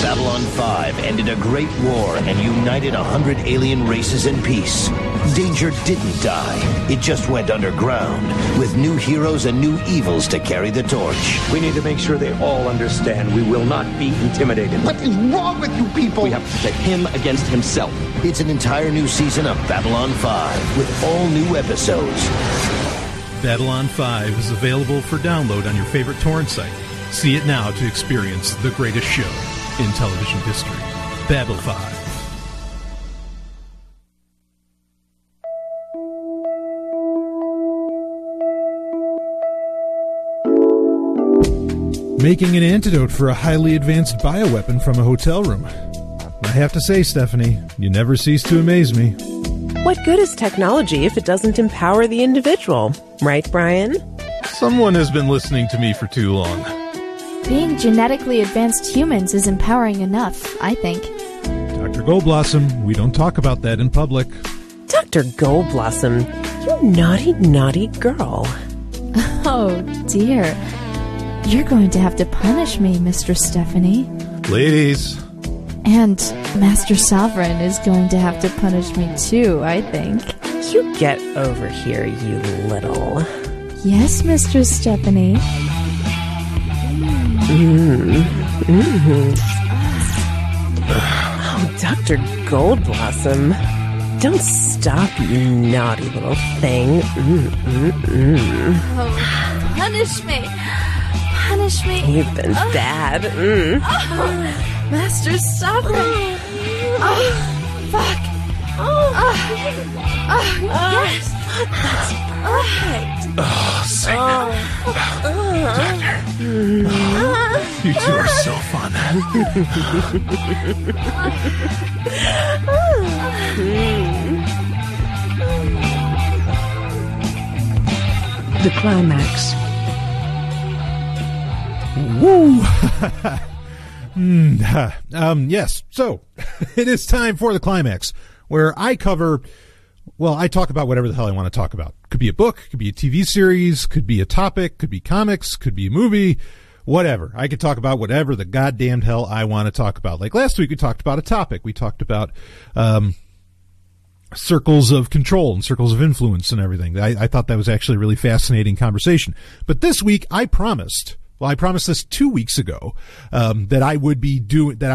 Babylon 5 ended a great war and united 100 alien races in peace. Danger didn't die. It just went underground, with new heroes and new evils to carry the torch. We need to make sure they all understand we will not be intimidated. What is wrong with you people? We have to protect him against himself. It's an entire new season of Babylon 5, with all new episodes. Babylon 5 is available for download on your favorite torrent site. See it now to experience the greatest show in television history. Babel 5. Making an antidote for a highly advanced bioweapon from a hotel room. I have to say, Stephanie, you never cease to amaze me. What good is technology if it doesn't empower the individual? Right, Brian? Someone has been listening to me for too long. Being genetically advanced humans is empowering enough, I think. Dr. Goldblossom, we don't talk about that in public. Dr. Goldblossom, you naughty, naughty girl. Oh, dear. You're going to have to punish me, Mistress Stephanie. Ladies. And Master Sovryn is going to have to punish me too, I think. You get over here, you little... Yes, Mistress Stephanie. Oh, Dr. Goldblossom. Don't stop, you naughty little thing. Oh, punish me. Punish me. You've been bad. Oh, Master, stop it. Oh, fuck. Yes. That's perfect. Oh, Signet. Doctor. You two are so fun. The climax. Woo! Yes, so it is time for the climax, where I cover, well, I talk about whatever the hell I want to talk about. Could be a book, could be a TV series, could be a topic, could be comics, could be a movie, whatever. I could talk about whatever the goddamn hell I want to talk about. Like last week, we talked about a topic. We talked about circles of control and circles of influence and everything. I thought that was actually a really fascinating conversation. But this week, I promised this 2 weeks ago, that I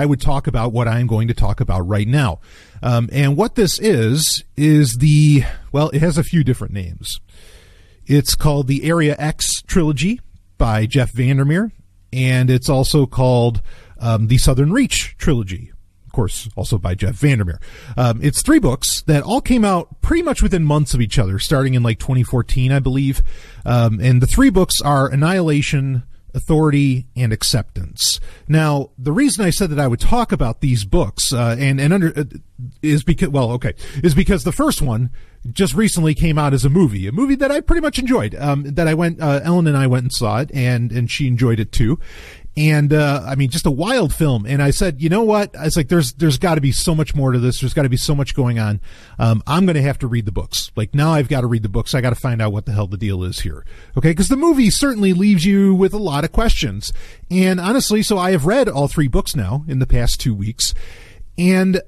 would talk about what I'm going to talk about right now. And what this is it has a few different names. It's called the Area X trilogy by Jeff Vandermeer, and it's also called, the Southern Reach trilogy. Of course, also by Jeff Vandermeer. It's 3 books that all came out pretty much within months of each other, starting in like 2014, I believe. And the 3 books are Annihilation, Authority, and Acceptance. Now, the reason I said that I would talk about these books, is because the first one just recently came out as a movie that I pretty much enjoyed. Ellen and I went and saw it, and she enjoyed it too. And, just a wild film. And I said, you know what? I was like, there's gotta be so much more to this. There's gotta be so much going on. I'm gonna have to read the books. Like now I've got to read the books. I gotta find out what the hell the deal is here. Okay. Cause the movie certainly leaves you with a lot of questions. And honestly, so I have read all 3 books now in the past 2 weeks. And,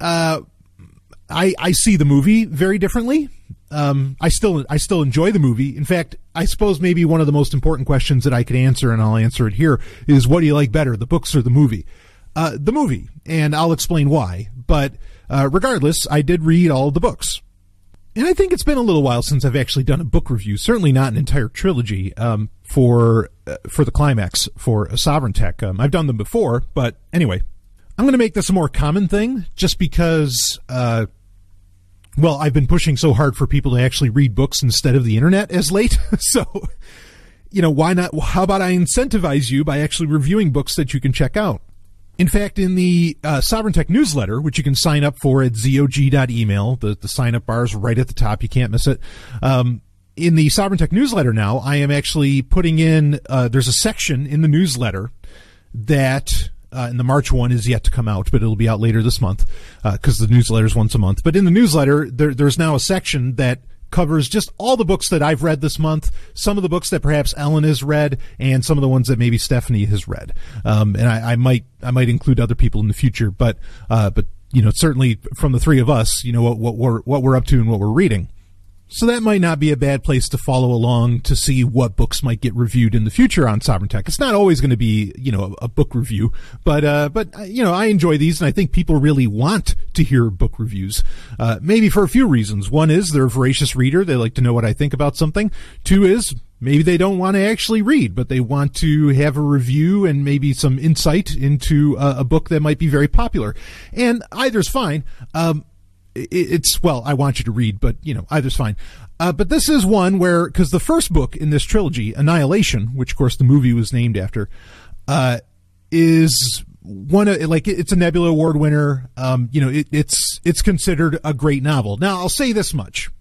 I see the movie very differently. I still enjoy the movie. In fact, I suppose maybe one of the most important questions that I could answer, and I'll answer it here, is what do you like better, the books or the movie? The movie, and I'll explain why. But regardless, I did read all of the books. And I think it's been a little while since I've actually done a book review, certainly not an entire trilogy, for the climax for Sovryn Tech. I've done them before, but anyway, I'm going to make this a more common thing just because, I've been pushing so hard for people to actually read books instead of the internet as late. So, why not? How about I incentivize you by actually reviewing books that you can check out? In fact, in the Sovryn Tech newsletter, which you can sign up for at zog.email, the sign-up bar is right at the top. You can't miss it. In the Sovryn Tech newsletter now, I am actually putting in, there's a section in the newsletter that... and the March one is yet to come out, but it'll be out later this month, because the newsletter is once a month. But in the newsletter, there's now a section that covers just all the books that I've read this month, some of the books that perhaps Ellen has read, and some of the ones that maybe Stephanie has read. And I might include other people in the future, but certainly from the 3 of us, what we're up to and what we're reading. So that might not be a bad place to follow along to see what books might get reviewed in the future on Sovryn Tech. It's not always going to be, a book review, but I enjoy these, and I think people really want to hear book reviews, maybe for a few reasons. One is they're a voracious reader. They like to know what I think about something. 2 is maybe they don't want to actually read, but they want to have a review and maybe some insight into a book that might be very popular. And either's fine. I want you to read, but, either's fine. But this is one where, because the first book in this trilogy, Annihilation, which, of course, the movie was named after, is one of, it's a Nebula Award winner. It's considered a great novel. Now, I'll say this much.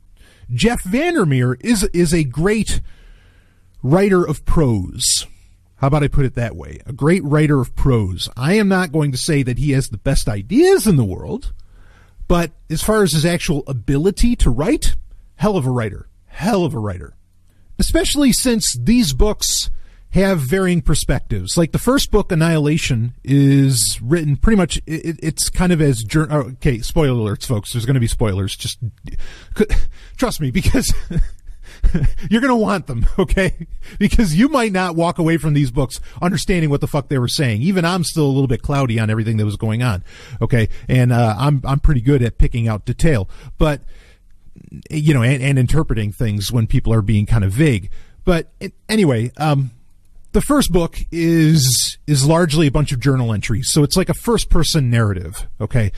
Jeff Vandermeer is a great writer of prose. How about I put it that way? A great writer of prose. I am not going to say that he has the best ideas in the world, but as far as his actual ability to write, hell of a writer. Especially since these books have varying perspectives. Like the first book, Annihilation, is written pretty much, it's kind of as, okay, spoiler alerts, folks. There's going to be spoilers. Just trust me, because you're going to want them, okay? Because you might not walk away from these books understanding what the fuck they were saying. Even I'm still a little bit cloudy on everything that was going on, okay? And I'm pretty good at picking out detail, but you know, and interpreting things when people are being kind of vague. But anyway, the first book is largely a bunch of journal entries, so it's like a first-person narrative, okay?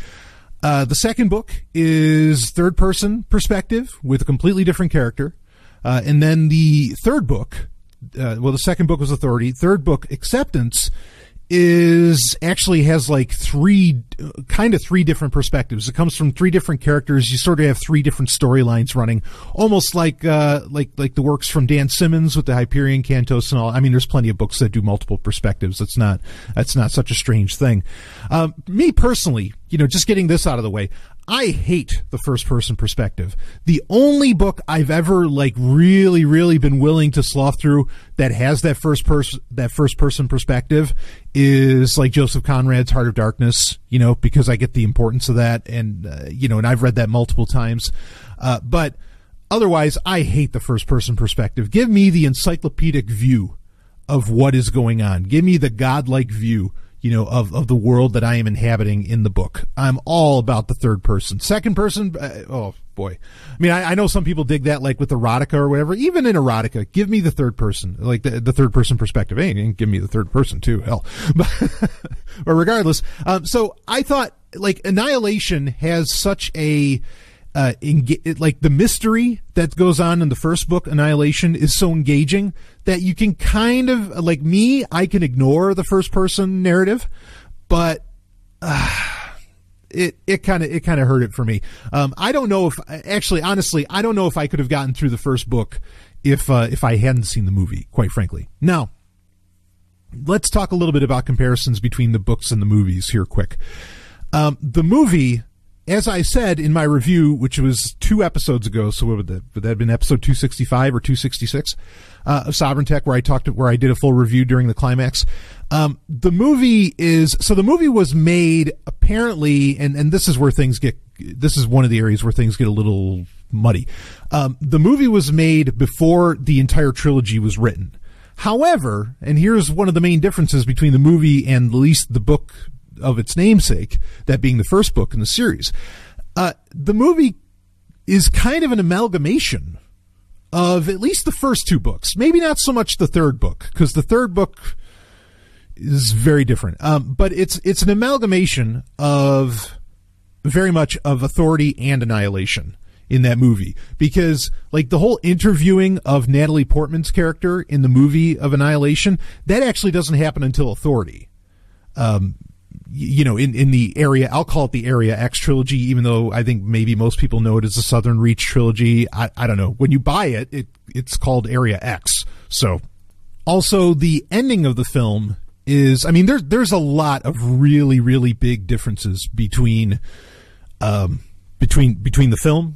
The second book is third-person perspective with a completely different character. And then the third book, the second book was Authority. Third book, Acceptance, actually has like three different perspectives. It comes from three different characters. You sort of have three different storylines running, almost like the works from Dan Simmons with the Hyperion Cantos and all. I mean, there's plenty of books that do multiple perspectives. That's not such a strange thing. Me personally, you know, just getting this out of the way, I hate the first-person perspective. The only book I've ever like really, really been willing to slough through that has that first-person perspective is like Joseph Conrad's Heart of Darkness. You know, because I get the importance of that, and you know, and I've read that multiple times. But otherwise, I hate the first-person perspective. Give me the encyclopedic view of what is going on. Give me the godlike view, you know, of the world that I am inhabiting in the book. I'm all about the third person. Second person, oh boy. I mean, I know some people dig that, like with erotica or whatever. Even in erotica, give me the third person, like the third person perspective. Hey, and give me the third person too, hell. But regardless, so I thought, like, Annihilation has such a like the mystery that goes on in the first book, Annihilation, is so engaging that you can kind of, like me, I can ignore the first person narrative, but it kind of hurt it for me. I don't know if, actually, honestly, I don't know if I could have gotten through the first book if I hadn't seen the movie, quite frankly. Now, let's talk a little bit about comparisons between the books and the movies here quick. The movie, as I said in my review, which was 2 episodes ago, so what would that have been, episode 265 or 266 of Sovryn Tech, where I did a full review during the climax. The movie was made apparently, and this is one of the areas where things get a little muddy. The movie was made before the entire trilogy was written. However, and here's one of the main differences between the movie and at least the book of its namesake, that being the first book in the series. The movie is kind of an amalgamation of at least the first 2 books. Maybe not so much the third book, because the third book is very different. But it's an amalgamation of very much of Authority and Annihilation in that movie, because like the whole interviewing of Natalie Portman's character in the movie of Annihilation, that actually doesn't happen until Authority. You know, in the area, I'll call it the Area X trilogy, even though I think maybe most people know it as the Southern Reach trilogy. I don't know. When you buy it, it's called Area X. So, also the ending of the film is, I mean, there's a lot of really, really big differences between the film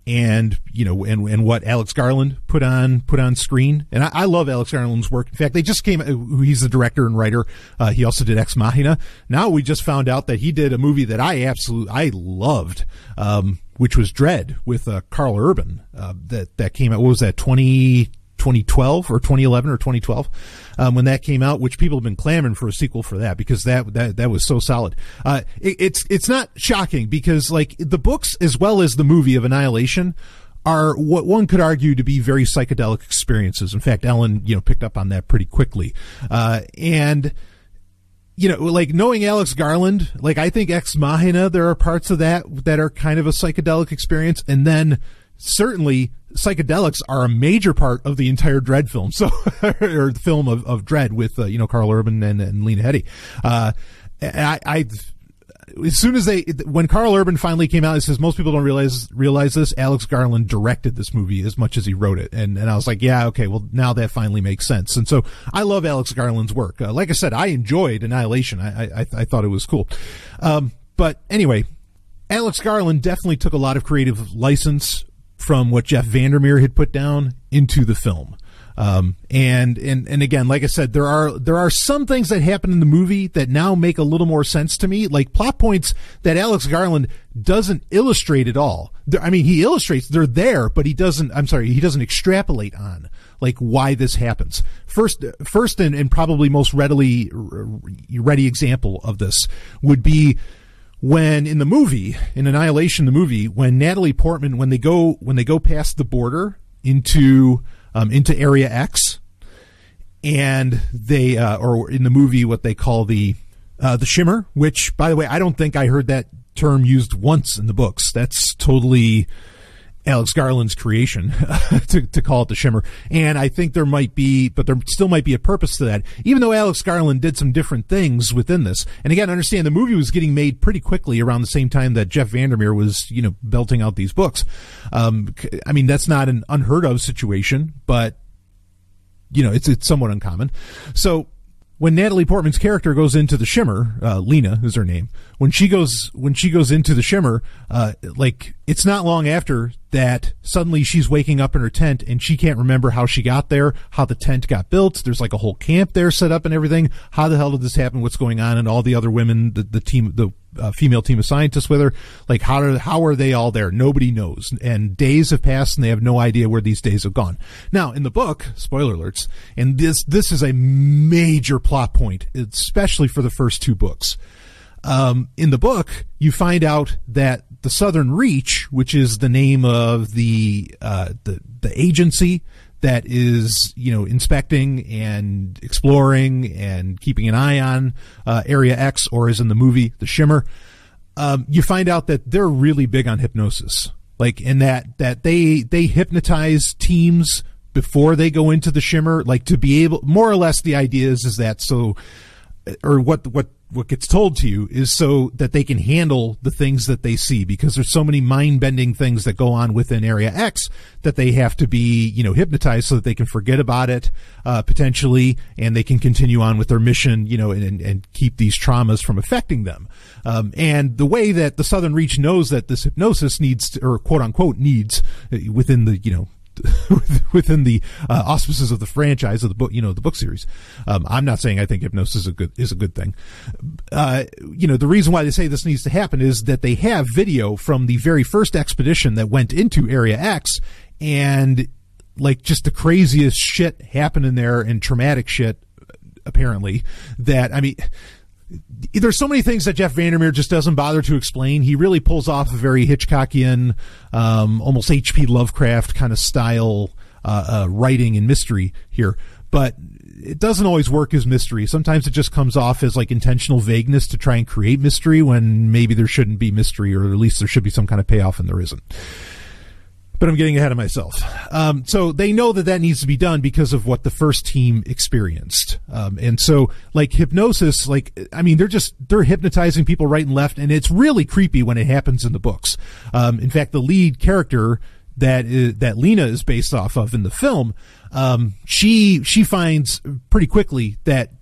and, you know, and what Alex Garland put on screen. And I love Alex Garland's work. In fact, they just he's the director and writer. He also did Ex Machina. Now we just found out that he did a movie that I loved, which was Dread with Carl Urban, that came out. What was that, 2012 or 2011 or 2012, when that came out, which people have been clamoring for a sequel for that, because that was so solid. It's not shocking, because like the books as well as the movie of Annihilation are what one could argue to be very psychedelic experiences. In fact, Ellen, you know, picked up on that pretty quickly. And, you know, like knowing Alex Garland, like I think Ex Machina, there are parts of that are kind of a psychedelic experience. And then certainly psychedelics are a major part of the entire Dread film. So, or the film of Dread with, you know, Carl Urban and Lena Headey. As soon as when Carl Urban finally came out, it says most people don't realize this, Alex Garland directed this movie as much as he wrote it. And I was like, yeah, okay, well now that finally makes sense. And so I love Alex Garland's work. Like I said, I enjoyed Annihilation. I thought it was cool. But anyway, Alex Garland definitely took a lot of creative license from what Jeff Vandermeer had put down into the film. And again, like I said, there are some things that happen in the movie that now make a little more sense to me, like plot points that Alex Garland doesn't illustrate at all. I mean, he illustrates, they're there, but he doesn't extrapolate on, like, why this happens. First and probably most ready example of this would be when in Annihilation, the movie, when Natalie Portman, when they go past the border into Area X, and they or in the movie what they call the shimmer, which, by the way, I don't think I heard that term used once in the books. That's totally Alex Garland's creation to call it the shimmer. And I think there still might be a purpose to that, even though Alex Garland did some different things within this. And again, understand the movie was getting made pretty quickly around the same time that Jeff Vandermeer was, belting out these books. I mean, that's not an unheard of situation, but it's somewhat uncommon. So when Natalie Portman's character goes into the shimmer, Lena is her name. When she goes into the shimmer, it's not long after that suddenly she's waking up in her tent and she can't remember how she got there, how the tent got built. There's like a whole camp there set up and everything. How the hell did this happen? What's going on? And all the other women, the team, the female team of scientists with her, like how are they all there? Nobody knows. And days have passed and they have no idea where these days have gone. Now, in the book, spoiler alerts, and this is a major plot point, especially for the first two books. In the book, you find out that the Southern Reach, which is the name of the agency that is, inspecting and exploring and keeping an eye on Area X, or as in the movie, the Shimmer, you find out that they're really big on hypnosis. Like, in that they hypnotize teams before they go into the Shimmer, like, to be able, more or less the idea is that so, or what gets told to you is so that they can handle the things that they see, because there's so many mind-bending things that go on within Area X that they have to be, hypnotized so that they can forget about it, potentially, and they can continue on with their mission, and keep these traumas from affecting them. And the way that the Southern Reach knows that this hypnosis needs to, or quote unquote needs, within the, within the auspices of the franchise of the book, the book series. I'm not saying I think hypnosis is a good thing. The reason why they say this needs to happen is that they have video from the very first expedition that went into Area X, and like just the craziest shit happened in there, and traumatic shit, apparently, that, I mean, there's so many things that Jeff Vandermeer just doesn't bother to explain. He really pulls off a very Hitchcockian, almost H.P. Lovecraft kind of style writing and mystery here. But it doesn't always work as mystery. Sometimes it just comes off as like intentional vagueness to try and create mystery when maybe there shouldn't be mystery, or at least there should be some kind of payoff and there isn't. But I'm getting ahead of myself. So they know that needs to be done because of what the first team experienced. And so, like, hypnosis, they're hypnotizing people right and left, and it's really creepy when it happens in the books. In fact, the lead character that Lena is based off of in the film, she finds pretty quickly that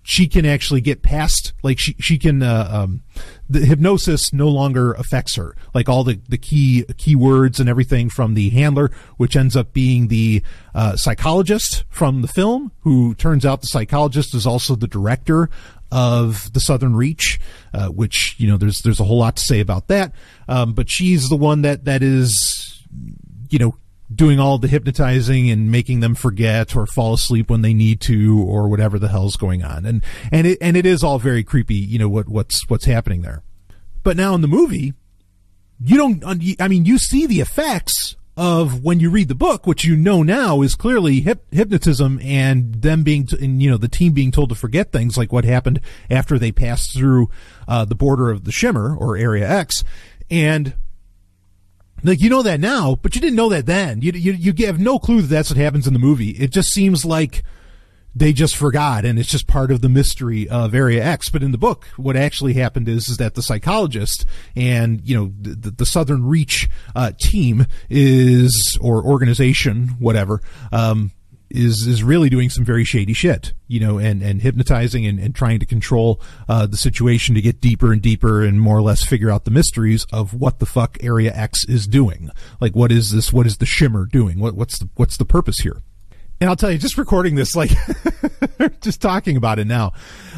she can actually get past, like, she can, the hypnosis no longer affects her. Like, all the key words and everything from the handler, which ends up being the psychologist from the film, who turns out the psychologist is also the director of the Southern Reach, which, there's a whole lot to say about that. But she's the one that is, doing all the hypnotizing and making them forget or fall asleep when they need to, or whatever the hell's going on. And it is all very creepy, what's happening there. But now in the movie, you see the effects of when you read the book, which now is clearly hypnotism, and them being, the team being told to forget things like what happened after they passed through the border of the Shimmer, or Area X. And like, that now, but you didn't know that then. You have no clue that that's what happens in the movie. It just seems like they just forgot, and it's just part of the mystery of Area X. But in the book, what actually happened is that the psychologist and, the Southern Reach team or organization, whatever, is really doing some very shady shit, and hypnotizing and trying to control the situation to get deeper and deeper and more or less figure out the mysteries of what the fuck Area X is doing. Like, what is this? What is the Shimmer doing? What's the purpose here? And I'll tell you, just recording this, like, just talking about it now,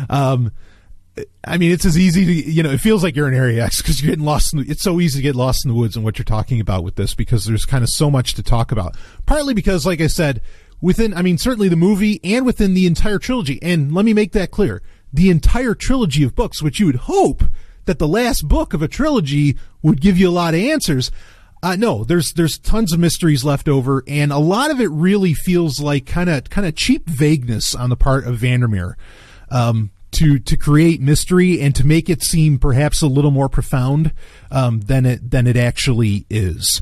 I mean, it's as easy to, it feels like you're in Area X because you're getting lost. It's so easy to get lost in the woods in what you're talking about with this because there's kind of so much to talk about. Partly because, like I said, certainly the movie and within the entire trilogy, and let me make that clear, the entire trilogy of books, which you would hope that the last book of a trilogy would give you a lot of answers. No, there's tons of mysteries left over, and a lot of it really feels like kind of cheap vagueness on the part of Vandermeer, to create mystery and to make it seem perhaps a little more profound, than it actually is.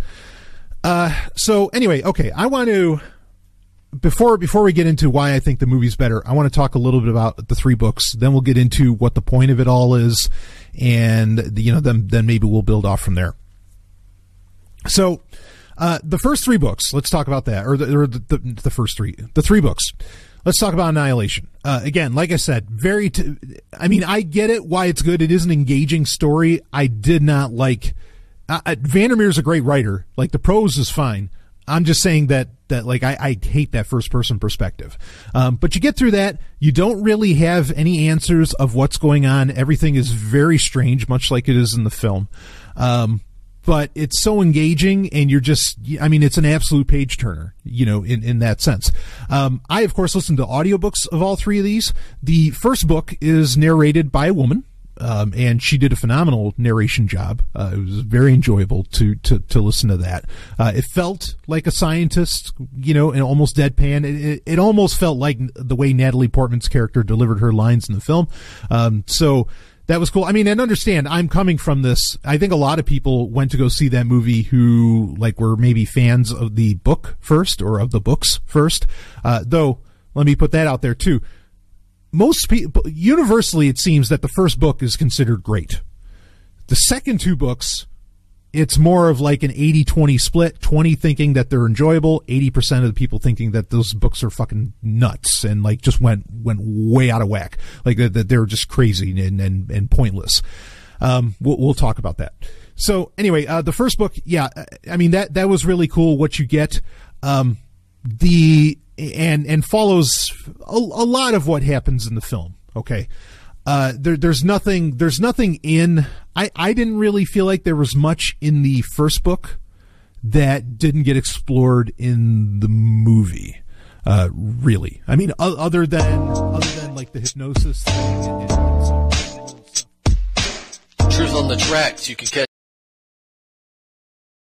So anyway, okay, I want to, before we get into why I think the movie's better, I want to talk a little bit about the 3 books. Then we'll get into what the point of it all is, and then maybe we'll build off from there. So, the first 3 books, let's talk about that, or the first 3, the 3 books. Let's talk about Annihilation. Again, like I said, I get it why it's good. It is an engaging story. I did not like, Vandermeer's a great writer. Like, the prose is fine. I'm just saying that like, I hate that first person perspective. But you get through that. You don't really have any answers of what's going on. Everything is very strange, much like it is in the film. But it's so engaging, and it's an absolute page turner, in that sense. I, of course, listened to audiobooks of all 3 of these. The first book is narrated by a woman, and she did a phenomenal narration job. It was very enjoyable to listen to that. It felt like a scientist, and almost deadpan. It almost felt like the way Natalie Portman's character delivered her lines in the film. So that was cool. I mean, and understand, I'm coming from this. I think a lot of people went to go see that movie who, like, were maybe fans of the book first or of the books first. Though, let me put that out there too. Most people, universally, it seems that the first book is considered great. The second 2 books, it's more of like an 80-20 split, 20 thinking that they're enjoyable, 80% of the people thinking that those books are fucking nuts and like just went way out of whack. Like that they were just crazy and pointless. We'll talk about that. So anyway, the first book, yeah, I mean, that was really cool what you get. And follows a lot of what happens in the film. Okay. There's nothing in, I didn't really feel like there was much in the first book that didn't get explored in the movie. Really. I mean, other than like the hypnosis thing and Truth on the tracks. You can catch